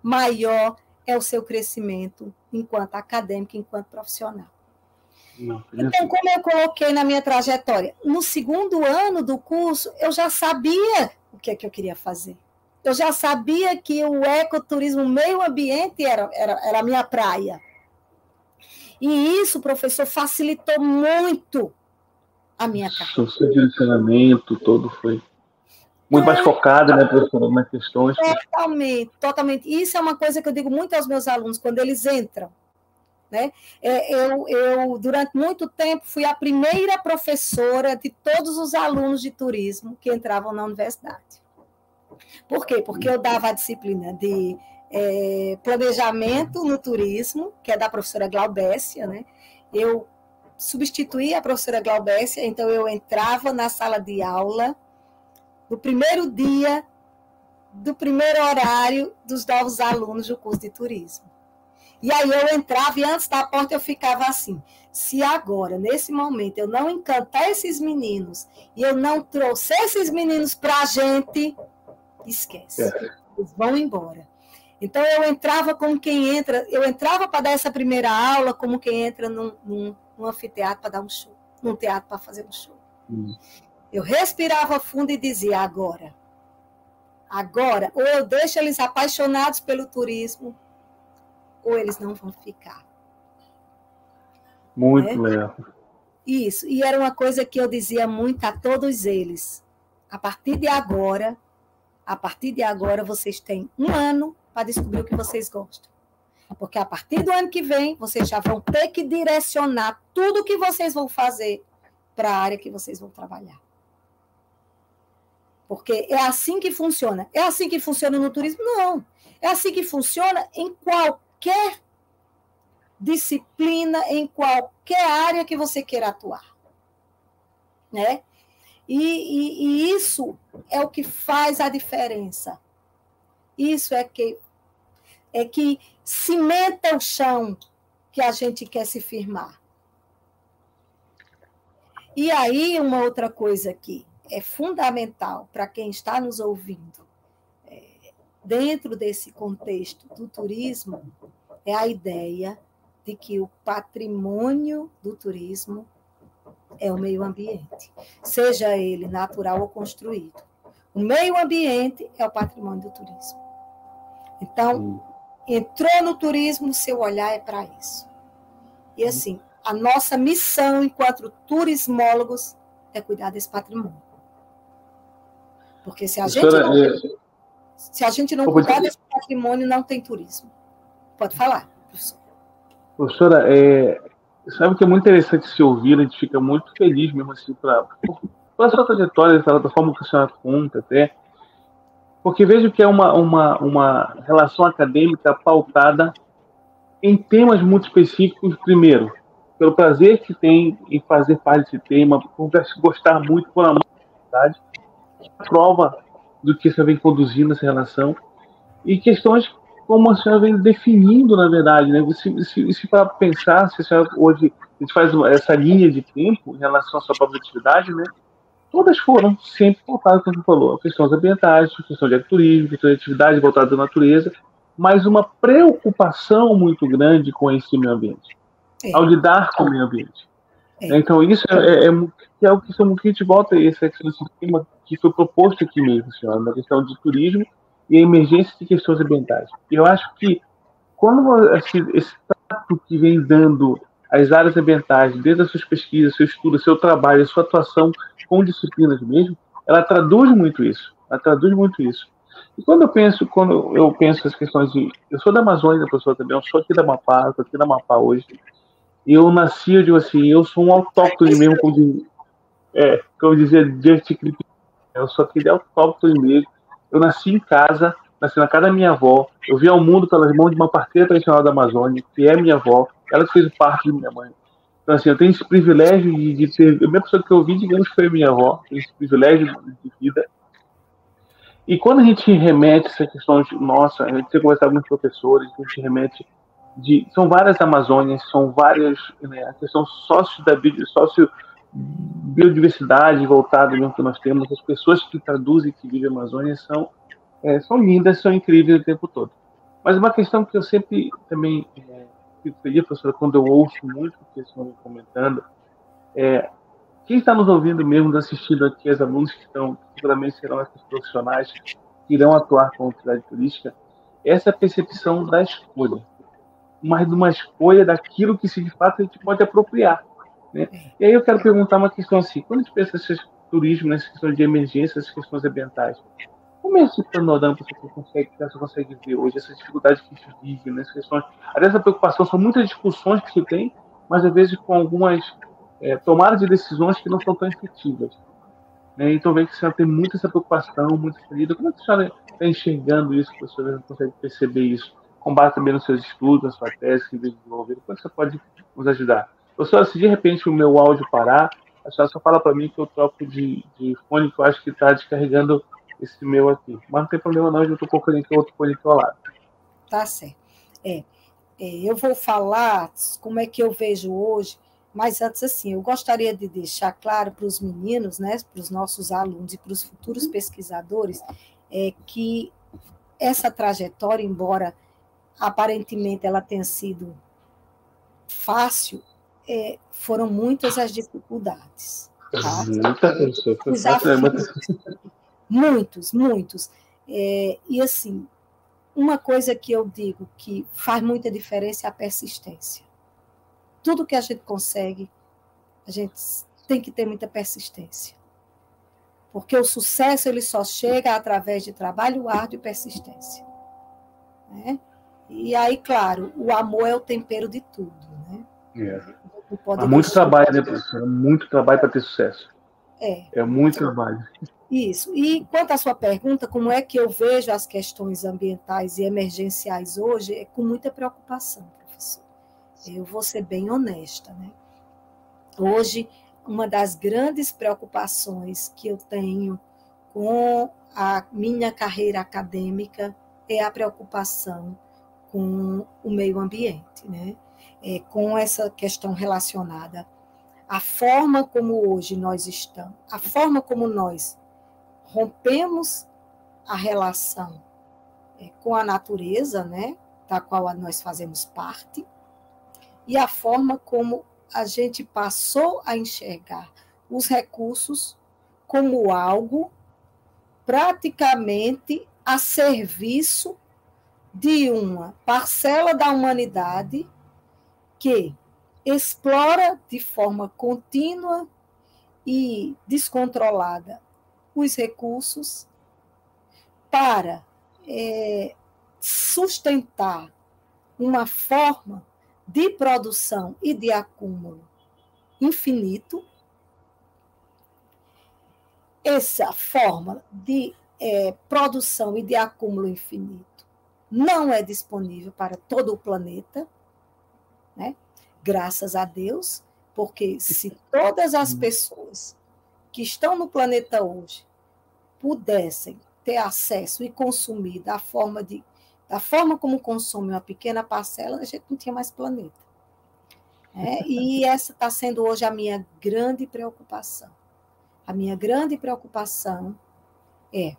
maior é o seu crescimento enquanto acadêmico, enquanto profissional. Então, como eu coloquei na minha trajetória, no segundo ano do curso, eu já sabia o que é que eu queria fazer. Eu já sabia que o ecoturismo, o meio ambiente era a minha praia. E isso, professor, facilitou muito a minha carreira. O seu direcionamento todo foi muito mais focado, né, professora, nas questões. Totalmente, totalmente. Isso é uma coisa que eu digo muito aos meus alunos, quando eles entram. Né? Eu, durante muito tempo, fui a primeira professora de todos os alunos de turismo que entravam na universidade. Por quê? Porque eu dava a disciplina de planejamento no turismo, que é da professora Glaubécia, né? Eu substituí a professora Glaubécia, então eu entrava na sala de aula no primeiro dia do primeiro horário dos novos alunos do curso de turismo. E aí eu entrava e antes da porta eu ficava assim, se agora, nesse momento, eu não encantar esses meninos e eu não trouxer esses meninos para a gente, esquece, eles vão embora. Então eu entrava como quem entra, eu entrava para dar essa primeira aula como quem entra num anfiteatro para dar um show, num teatro para fazer um show. Eu respirava fundo e dizia, agora, ou eu deixo eles apaixonados pelo turismo, ou eles não vão ficar. Muito legal. Isso, e era uma coisa que eu dizia muito a todos eles. A partir de agora, vocês têm 1 ano para descobrir o que vocês gostam. Porque a partir do ano que vem, vocês já vão ter que direcionar tudo o que vocês vão fazer para a área que vocês vão trabalhar. Porque é assim que funciona. É assim que funciona no turismo? Não. É assim que funciona em qualquer disciplina, em qualquer área que você queira atuar. Né? E isso é o que faz a diferença. Isso é que cimenta o chão que a gente quer se firmar. E aí, uma outra coisa que é fundamental para quem está nos ouvindo, dentro desse contexto do turismo, é a ideia de que o patrimônio do turismo é o meio ambiente, seja ele natural ou construído. O meio ambiente é o patrimônio do turismo. Então, entrou no turismo, seu olhar é para isso. E assim, a nossa missão enquanto turismólogos é cuidar desse patrimônio. Porque se a gente não cuidar desse patrimônio, não tem turismo. Pode falar, professor. Professora, sabe que é muito interessante se ouvir, a gente fica muito feliz mesmo assim, pela sua trajetória, da forma que a senhora conta até, porque vejo que é uma relação acadêmica pautada em temas muito específicos, primeiro, pelo prazer que tem em fazer parte desse tema, por gostar muito, por amor à verdade, prova do que você vem conduzindo essa relação, e questões como a senhora vem definindo, na verdade, né? Se para pensar, se a senhora hoje a gente faz essa linha de tempo em relação à sua própria atividade, né? Todas foram sempre voltadas, como você falou, questões ambientais, questão de ecoturismo, questão de atividade voltada à natureza, mas uma preocupação muito grande com esse meio ambiente, ao lidar com o meio ambiente. Então, isso é o que a gente volta a esse tema que foi proposto aqui mesmo, senhora, na questão de turismo e a emergência de questões ambientais. Eu acho que quando esse trato que vem dando as áreas ambientais, desde as suas pesquisas, seu estudo, seu trabalho, a sua atuação com disciplinas mesmo, ela traduz muito isso. E quando eu penso as questões de... Eu sou da Amazônia, professor, também, eu sou aqui da Amapá, estou aqui na Amapá hoje. Eu nasci, eu digo assim, eu sou um autóctone mesmo, como dizia Dirty Clip. Eu sou aquele autóctone mesmo. Eu nasci em casa, nasci na casa da minha avó. Eu vi ao mundo pelas mãos de uma parteira tradicional da Amazônia, que é minha avó. Ela fez parte de minha mãe. Então, assim, eu tenho esse privilégio de ter... A minha pessoa que eu vi, digamos, foi minha avó. Tenho esse privilégio de vida. E quando a gente remete essa questão de... Nossa, a gente tem conversado com os professores, a gente remete são várias Amazônias, são várias, né, a questão biodiversidade voltada mesmo que nós temos, as pessoas que traduzem, que vivem a Amazônia são lindas, são incríveis o tempo todo. Mas uma questão que eu sempre também fico feliz, professora, quando eu ouço muito o que vocês estão comentando, quem está nos ouvindo mesmo, assistindo aqui, os alunos que seguramente serão esses profissionais que irão atuar com a atividade turística, essa percepção da escolha, mas de uma escolha daquilo que se de fato a gente pode apropriar, né? E aí eu quero perguntar uma questão assim, quando a gente pensa nesse turismo, nessas questões de emergência, essas questões ambientais, como é esse panorama que você consegue ver hoje, essa dificuldade que a gente vive, nessas questões? Às essa preocupação, são muitas discussões que se tem, mas às vezes com algumas tomadas de decisões que não são tão efetivas, né? Então, vejo que a senhora tem muita essa preocupação, muita essa lida. Como é que a senhora está enxergando isso, professora? Consegue perceber isso? Com base também nos seus estudos, na sua tese que veio desenvolver. Como é que você pode nos ajudar? Professora, se de repente o meu áudio parar, a senhora só fala para mim que eu troco de fone, que eu acho que está descarregando esse meu aqui. Mas não tem problema não, eu estou colocando aqui outro fone aqui ao lado. Tá certo. Eu vou falar como é que eu vejo hoje, mas antes, assim, eu gostaria de deixar claro para os meninos, né, para os nossos alunos e para os futuros pesquisadores, que essa trajetória, embora aparentemente ela tenha sido fácil, foram muitas as dificuldades. Tá? Muitos. E assim, uma coisa que eu digo que faz muita diferença é a persistência. Tudo que a gente consegue, a gente tem que ter muita persistência. Porque o sucesso ele só chega através de trabalho árduo e persistência. Né? E aí, claro, o amor é o tempero de tudo. Né? Há muito trabalho, né, professora? Muito trabalho para ter sucesso. É muito trabalho. Isso. E quanto à sua pergunta, como é que eu vejo as questões ambientais e emergenciais hoje, é com muita preocupação, professor. Eu vou ser bem honesta, né? Hoje, uma das grandes preocupações que eu tenho com a minha carreira acadêmica é a preocupação com o meio ambiente, né? Com essa questão relacionada à forma como hoje nós estamos, a forma como nós rompemos a relação com a natureza, né, da qual nós fazemos parte, e a forma como a gente passou a enxergar os recursos como algo praticamente a serviço de uma parcela da humanidade que explora de forma contínua e descontrolada os recursos para sustentar uma forma de produção e de acúmulo infinito. Essa forma de produção e de acúmulo infinito não é disponível para todo o planeta, né? Graças a Deus, porque se todas as pessoas que estão no planeta hoje pudessem ter acesso e consumir da forma como consome uma pequena parcela, a gente não tinha mais planeta. E essa está sendo hoje a minha grande preocupação. A minha grande preocupação é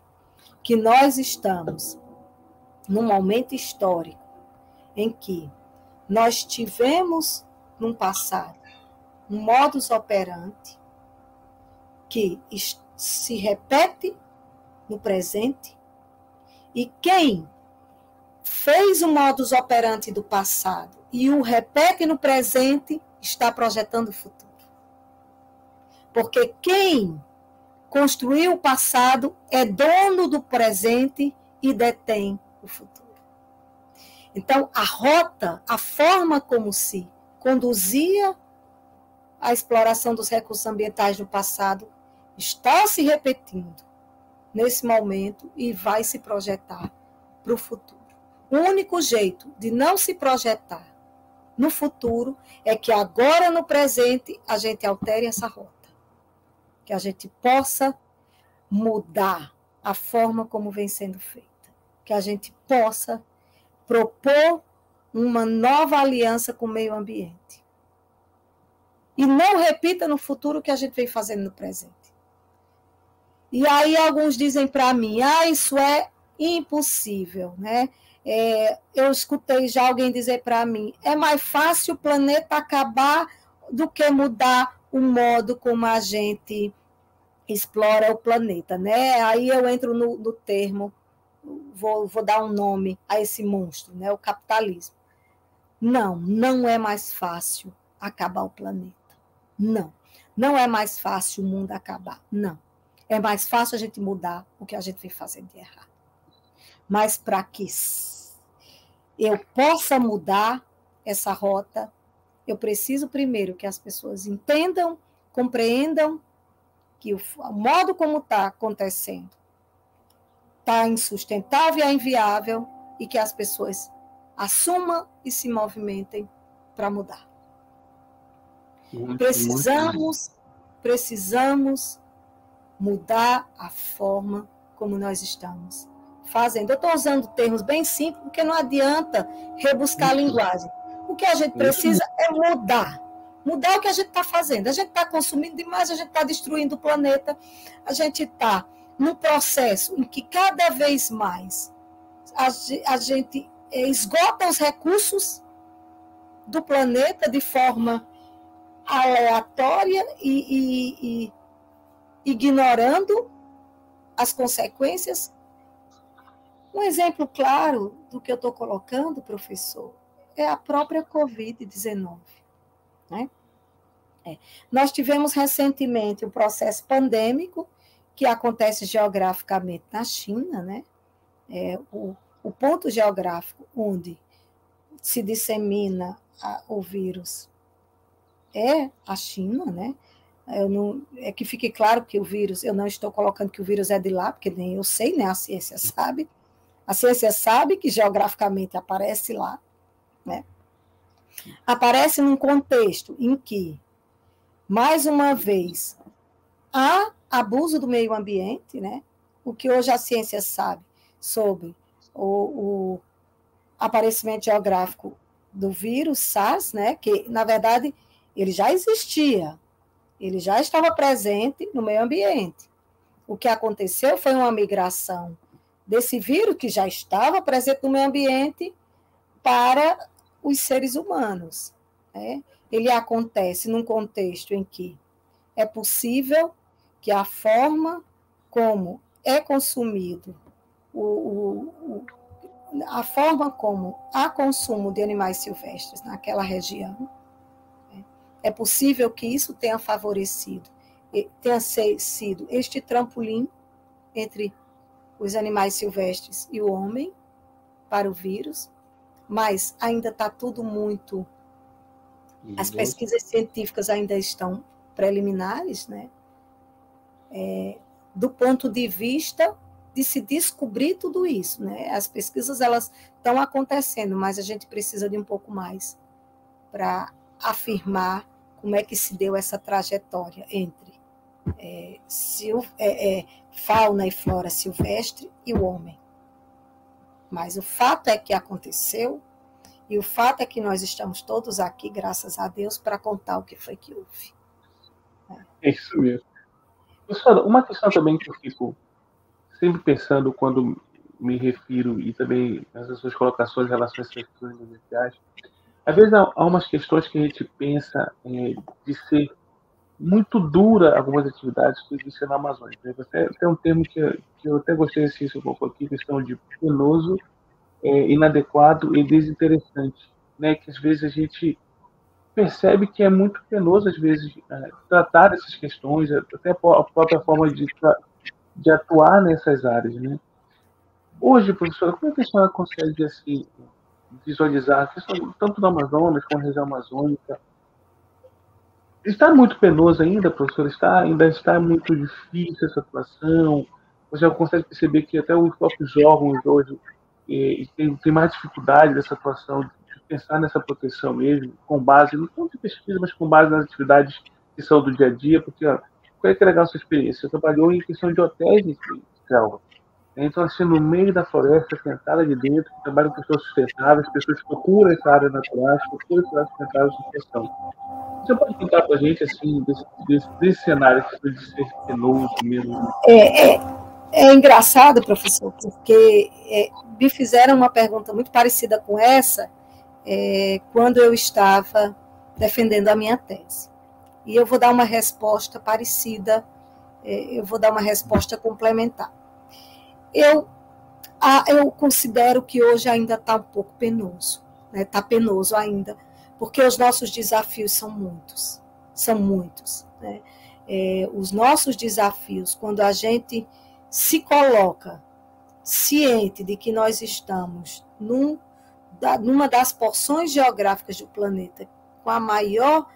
que nós estamos num momento histórico em que nós tivemos, num passado, um modus operandi que se repete no presente, e quem fez o modus operandi do passado e o repete no presente está projetando o futuro. Porque quem construiu o passado é dono do presente e detém o futuro. Então, a rota, a forma como se conduzia a exploração dos recursos ambientais no passado está se repetindo nesse momento e vai se projetar para o futuro. O único jeito de não se projetar no futuro é que agora, no presente, a gente altere essa rota. Que a gente possa mudar a forma como vem sendo feita. Que a gente possa propor uma nova aliança com o meio ambiente. E não repita no futuro o que a gente vem fazendo no presente. E aí alguns dizem para mim, isso é impossível, né? Eu escutei já alguém dizer para mim, é mais fácil o planeta acabar do que mudar o modo como a gente explora o planeta, né? Aí eu entro no termo, vou dar um nome a esse monstro, né? O capitalismo. Não é mais fácil acabar o planeta. Não é mais fácil o mundo acabar. Não. É mais fácil a gente mudar o que a gente vem fazendo de errado. Mas para que eu possa mudar essa rota, eu preciso primeiro que as pessoas entendam, compreendam que o modo como está acontecendo está insustentável e é inviável e que as pessoas assumam e se movimentem para mudar. Precisamos mudar a forma como nós estamos fazendo. Eu estou usando termos bem simples, porque não adianta rebuscar a linguagem. O que a gente precisa é mudar. Mudar o que a gente está fazendo. A gente está consumindo demais, a gente está destruindo o planeta, a gente está num processo em que cada vez mais a gente esgota os recursos do planeta de forma aleatória e ignorando as consequências. Um exemplo claro do que eu estou colocando, professor, é a própria Covid-19. Né? Nós tivemos recentemente um processo pandêmico que acontece geograficamente na China, né? O ponto geográfico onde se dissemina o vírus é a China, né? É que fique claro que o vírus, eu não estou colocando que o vírus é de lá, porque nem eu sei, né? A ciência sabe. A ciência sabe que geograficamente aparece lá, né? Aparece num contexto em que, mais uma vez, há abuso do meio ambiente, né? O que hoje a ciência sabe sobre o aparecimento geográfico do vírus SARS, né? Que, na verdade, ele já existia, ele já estava presente no meio ambiente. O que aconteceu foi uma migração desse vírus, que já estava presente no meio ambiente, para os seres humanos. Né? Ele acontece num contexto em que é possível que a forma como é consumido, a forma como há consumo de animais silvestres naquela região, é possível que isso tenha favorecido, tenha sido este trampolim entre os animais silvestres e o homem para o vírus, mas ainda está tudo muito... As pesquisas científicas ainda estão preliminares, né? Do ponto de vista de se descobrir tudo isso, né? As pesquisas elas estão acontecendo, mas a gente precisa de um pouco mais para afirmar como é que se deu essa trajetória entre fauna e flora silvestre e o homem. Mas o fato é que aconteceu, e o fato é que nós estamos todos aqui, graças a Deus, para contar o que foi que houve. É isso mesmo. Professora, uma questão também que eu fico sempre pensando quando me refiro, e também nas suas colocações em relação a essas questões emergenciais, às vezes há umas questões que a gente pensa de ser muito dura algumas atividades que existem na Amazônia. Você tem um termo que eu até gostei de ciência um pouco aqui, questão de penoso, inadequado e desinteressante, né? Que às vezes a gente percebe que é muito penoso, às vezes, tratar essas questões, até a própria forma de atuar nessas áreas, né? Hoje, professora, como é que a senhora consegue assim, visualizar a questão tanto do Amazonas como da região amazônica? Está muito penoso ainda, professor? Ainda está muito difícil essa situação? Você já consegue perceber que até os próprios órgãos hoje tem mais dificuldade dessa atuação, de pensar nessa proteção mesmo, com base, não tanto em pesquisa, mas com base nas atividades que são do dia a dia? Porque, qual é que é legal a sua experiência? Você trabalhou em questão de hotéis de selva. Então, assim, no meio da floresta, sentada ali dentro, que trabalham com pessoas sustentáveis, pessoas que procuram essa área natural, procuram essa área sustentável de gestão. Você pode contar para a gente, assim, desse cenário de ser penoso mesmo? É, é, é engraçado, professor, porque me fizeram uma pergunta muito parecida com essa quando eu estava defendendo a minha tese. E eu vou dar uma resposta parecida, eu vou dar uma resposta complementar. Eu considero que hoje ainda está um pouco penoso, né? Está penoso ainda, porque os nossos desafios são muitos, né? Os nossos desafios, quando a gente se coloca ciente de que nós estamos numa das porções geográficas do planeta com a maior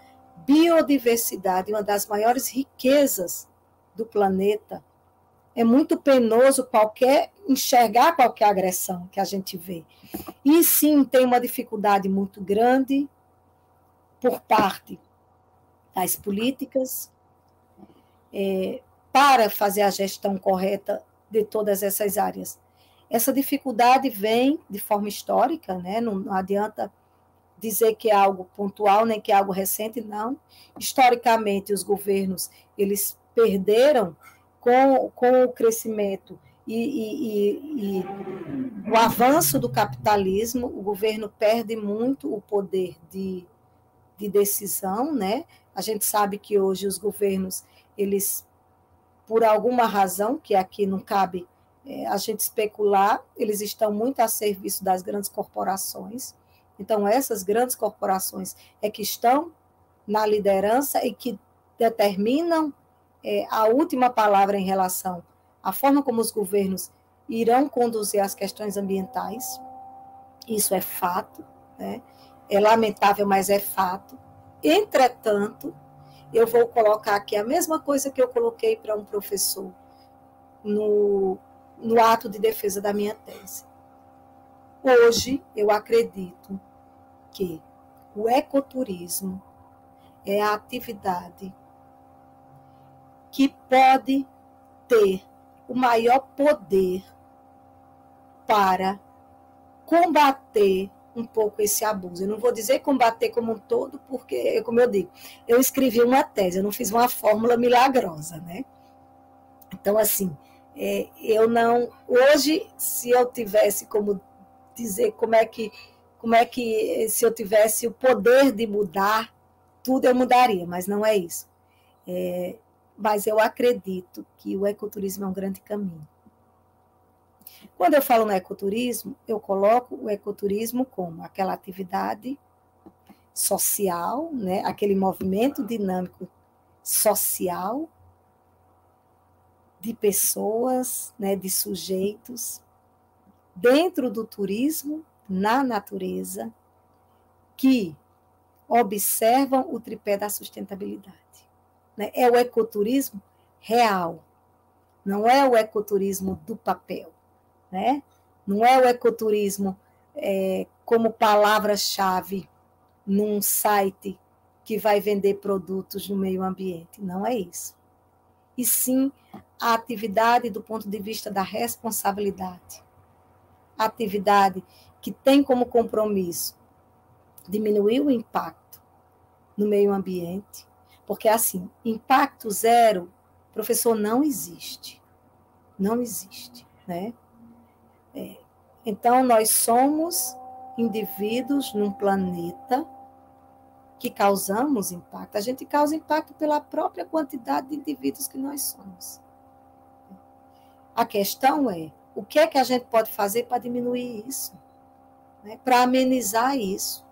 biodiversidade, uma das maiores riquezas do planeta, é muito penoso enxergar qualquer agressão que a gente vê. E sim, tem uma dificuldade muito grande por parte das políticas para fazer a gestão correta de todas essas áreas. Essa dificuldade vem de forma histórica, né? Não adianta dizer que é algo pontual, nem que é algo recente, não. Historicamente, os governos eles perderam com o crescimento e o avanço do capitalismo, o governo perde muito o poder de decisão, né? A gente sabe que hoje os governos, eles, por alguma razão, que aqui não cabe a gente especular, eles estão muito a serviço das grandes corporações. Então, essas grandes corporações é que estão na liderança e que determinam a última palavra em relação à forma como os governos irão conduzir as questões ambientais. Isso é fato, né? É lamentável, mas é fato. Entretanto, eu vou colocar aqui a mesma coisa que eu coloquei para um professor no ato de defesa da minha tese. Hoje, eu acredito que o ecoturismo é a atividade que pode ter o maior poder para combater um pouco esse abuso. Eu não vou dizer combater como um todo, porque, como eu digo, eu escrevi uma tese, eu não fiz uma fórmula milagrosa, né? Então, assim, eu não... Hoje, se eu tivesse como dizer como é que se eu tivesse o poder de mudar, tudo eu mudaria, mas não é isso. Mas eu acredito que o ecoturismo é um grande caminho. Quando eu falo no ecoturismo, eu coloco o ecoturismo como aquela atividade social, né? Aquele movimento dinâmico social de pessoas, né? De sujeitos, dentro do turismo, na natureza, que observam o tripé da sustentabilidade. Né? É o ecoturismo real, não é o ecoturismo do papel. Né? Não é o ecoturismo como palavra-chave num site que vai vender produtos no meio ambiente. Não é isso. E sim a atividade do ponto de vista da responsabilidade. A atividade que tem como compromisso diminuir o impacto no meio ambiente, porque assim, impacto zero, professor, não existe. Não existe, né? Então, nós somos indivíduos num planeta que causamos impacto. A gente causa impacto pela própria quantidade de indivíduos que nós somos. A questão é, o que é que a gente pode fazer para diminuir isso? Né? Para amenizar isso?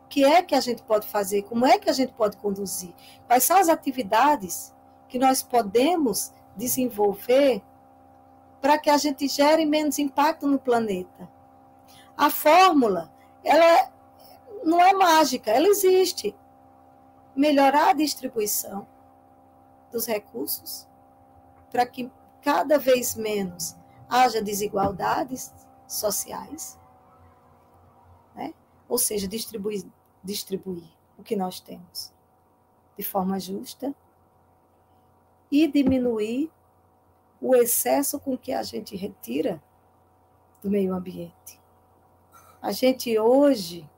O que é que a gente pode fazer? Como é que a gente pode conduzir? Quais são as atividades que nós podemos desenvolver para que a gente gere menos impacto no planeta? A fórmula, ela não é mágica, ela existe. Melhorar a distribuição dos recursos para que cada vez menos haja desigualdades sociais, né? Ou seja, distribuir o que nós temos de forma justa e diminuir o excesso com que a gente retira do meio ambiente. A gente hoje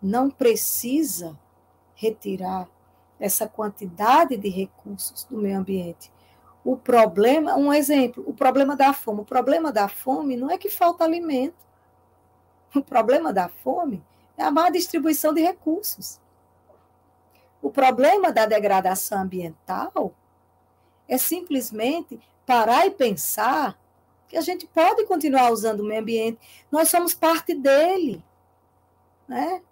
não precisa retirar essa quantidade de recursos do meio ambiente. O problema, um exemplo, o problema da fome. O problema da fome não é que falta alimento. O problema da fome é a má distribuição de recursos. O problema da degradação ambiental é simplesmente parar e pensar que a gente pode continuar usando o meio ambiente. Nós somos parte dele, né?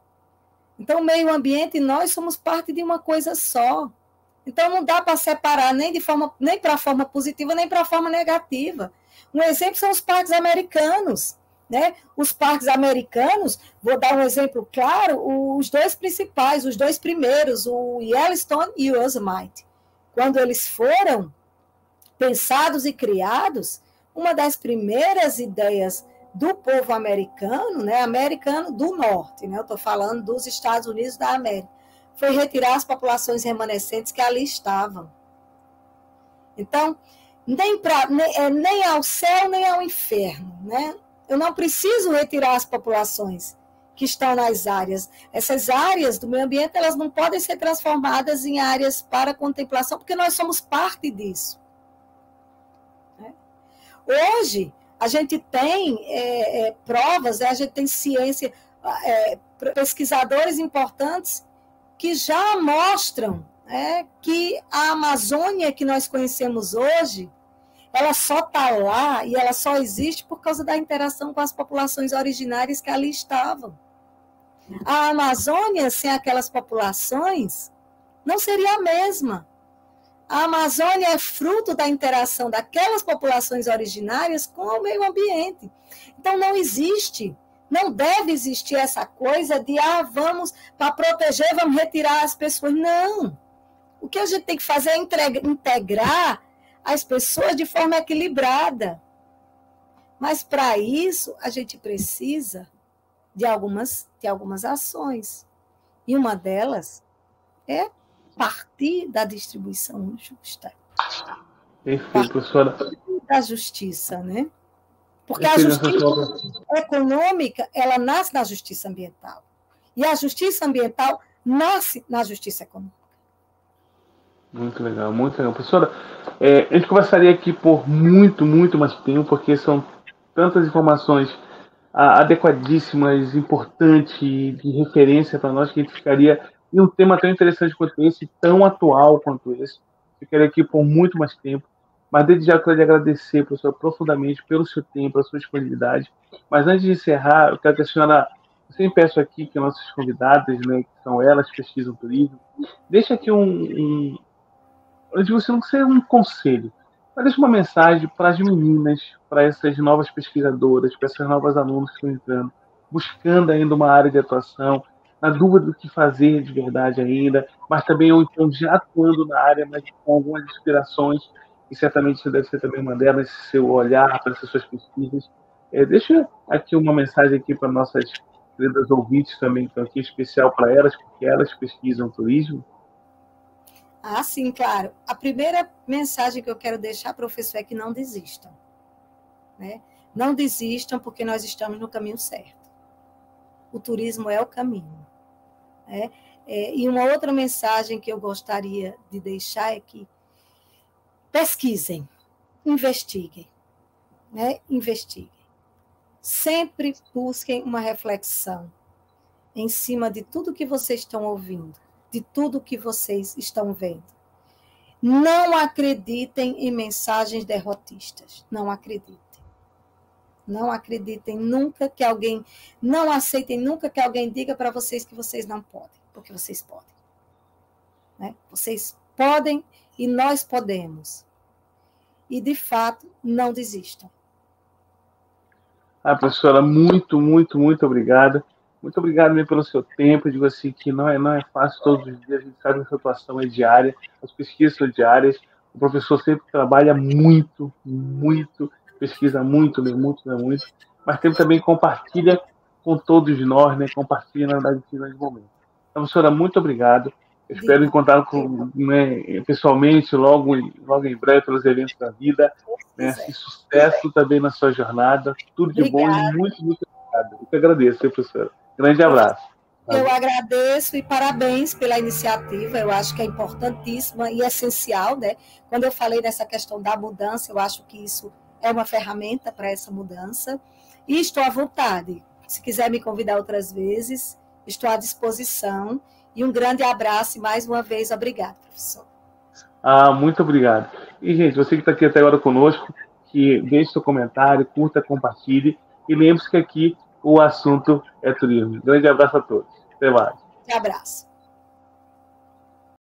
Então, o meio ambiente e nós somos parte de uma coisa só. Então, não dá para separar nem para a forma positiva, nem para a forma negativa. Um exemplo são os parques americanos. Né? Os parques americanos, vou dar um exemplo claro, os dois principais, os dois primeiros, o Yellowstone e o Yosemite. Quando eles foram pensados e criados, uma das primeiras ideias do povo americano, né, americano do norte, né, eu estou falando dos Estados Unidos da América, foi retirar as populações remanescentes que ali estavam. Então, nem ao céu, nem ao inferno, né? Eu não preciso retirar as populações que estão nas áreas. Essas áreas do meio ambiente, elas não podem ser transformadas em áreas para contemplação, porque nós somos parte disso. Hoje, a gente tem provas, a gente tem ciência, pesquisadores importantes que já mostram que a Amazônia que nós conhecemos hoje, ela só está lá e ela só existe por causa da interação com as populações originárias que ali estavam. A Amazônia, sem aquelas populações, não seria a mesma. A Amazônia é fruto da interação daquelas populações originárias com o meio ambiente. Então, não existe, não deve existir essa coisa de, vamos, para proteger, vamos retirar as pessoas. Não. O que a gente tem que fazer é integrar as pessoas de forma equilibrada. Mas, para isso, a gente precisa de algumas ações. E uma delas é partir da distribuição justa. Perfeito, professora. Da justiça, né? Porque a justiça econômica, ela nasce na justiça ambiental. E a justiça ambiental nasce na justiça econômica. Muito legal, muito legal. Professora, a gente conversaria aqui por muito, muito mais tempo, porque são tantas informações adequadíssimas, importantes, de referência para nós, que a gente ficaria em um tema tão interessante quanto esse, tão atual quanto esse. Ficaria aqui por muito mais tempo. Mas desde já eu quero lhe agradecer, professora, profundamente pelo seu tempo, pela sua disponibilidade. Mas antes de encerrar, eu quero que a senhora, eu sempre peço aqui que nossas convidadas, né, que são elas que pesquisam turismo, deixe aqui eu digo assim, não ser um conselho, mas deixa uma mensagem para as meninas, para essas novas pesquisadoras, para essas novas alunas que estão entrando, buscando ainda uma área de atuação, na dúvida do que fazer de verdade ainda, mas também ou então já atuando na área, mas com algumas inspirações, e certamente você deve ser também uma delas, esse seu olhar para essas suas pesquisas. Deixa aqui uma mensagem aqui para nossas queridas ouvintes também, que estão aqui, especial para elas, porque elas pesquisam turismo. Sim, claro. A primeira mensagem que eu quero deixar, professor, é que não desistam. Né? Não desistam, porque nós estamos no caminho certo. O turismo é o caminho. Né? E uma outra mensagem que eu gostaria de deixar é que pesquisem, investiguem. Né? Investiguem. Sempre busquem uma reflexão em cima de tudo que vocês estão ouvindo, de tudo que vocês estão vendo. Não acreditem em mensagens derrotistas. Não acreditem. Não acreditem nunca que alguém... Não aceitem nunca que alguém diga para vocês que vocês não podem, porque vocês podem. Né? Vocês podem e nós podemos. E, de fato, não desistam. Professora, muito, muito, muito obrigada. Muito obrigado mesmo pelo seu tempo. Eu digo assim que não é fácil todos os dias, a gente sabe que a situação é diária, as pesquisas são diárias, o professor sempre trabalha muito, muito, pesquisa muito, lê muito, mas também compartilha com todos nós, né? Compartilha na verdade aqui nos momentos. Então, professora, muito obrigado. Espero encontrar pessoalmente logo em breve pelos eventos da vida. Né? Sucesso também na sua jornada. Tudo de bom e muito, muito obrigado. Eu que agradeço, professora. Grande abraço. Eu agradeço e parabéns pela iniciativa. Eu acho que é importantíssima e essencial, né? Quando eu falei dessa questão da mudança, eu acho que isso é uma ferramenta para essa mudança. E estou à vontade. Se quiser me convidar outras vezes, estou à disposição. E um grande abraço e, mais uma vez, obrigado, professor. Muito obrigado. E, gente, você que está aqui até agora conosco, que deixe seu comentário, curta, compartilhe. E lembre-se que aqui o assunto é turismo. Grande abraço a todos. Até mais. Um abraço.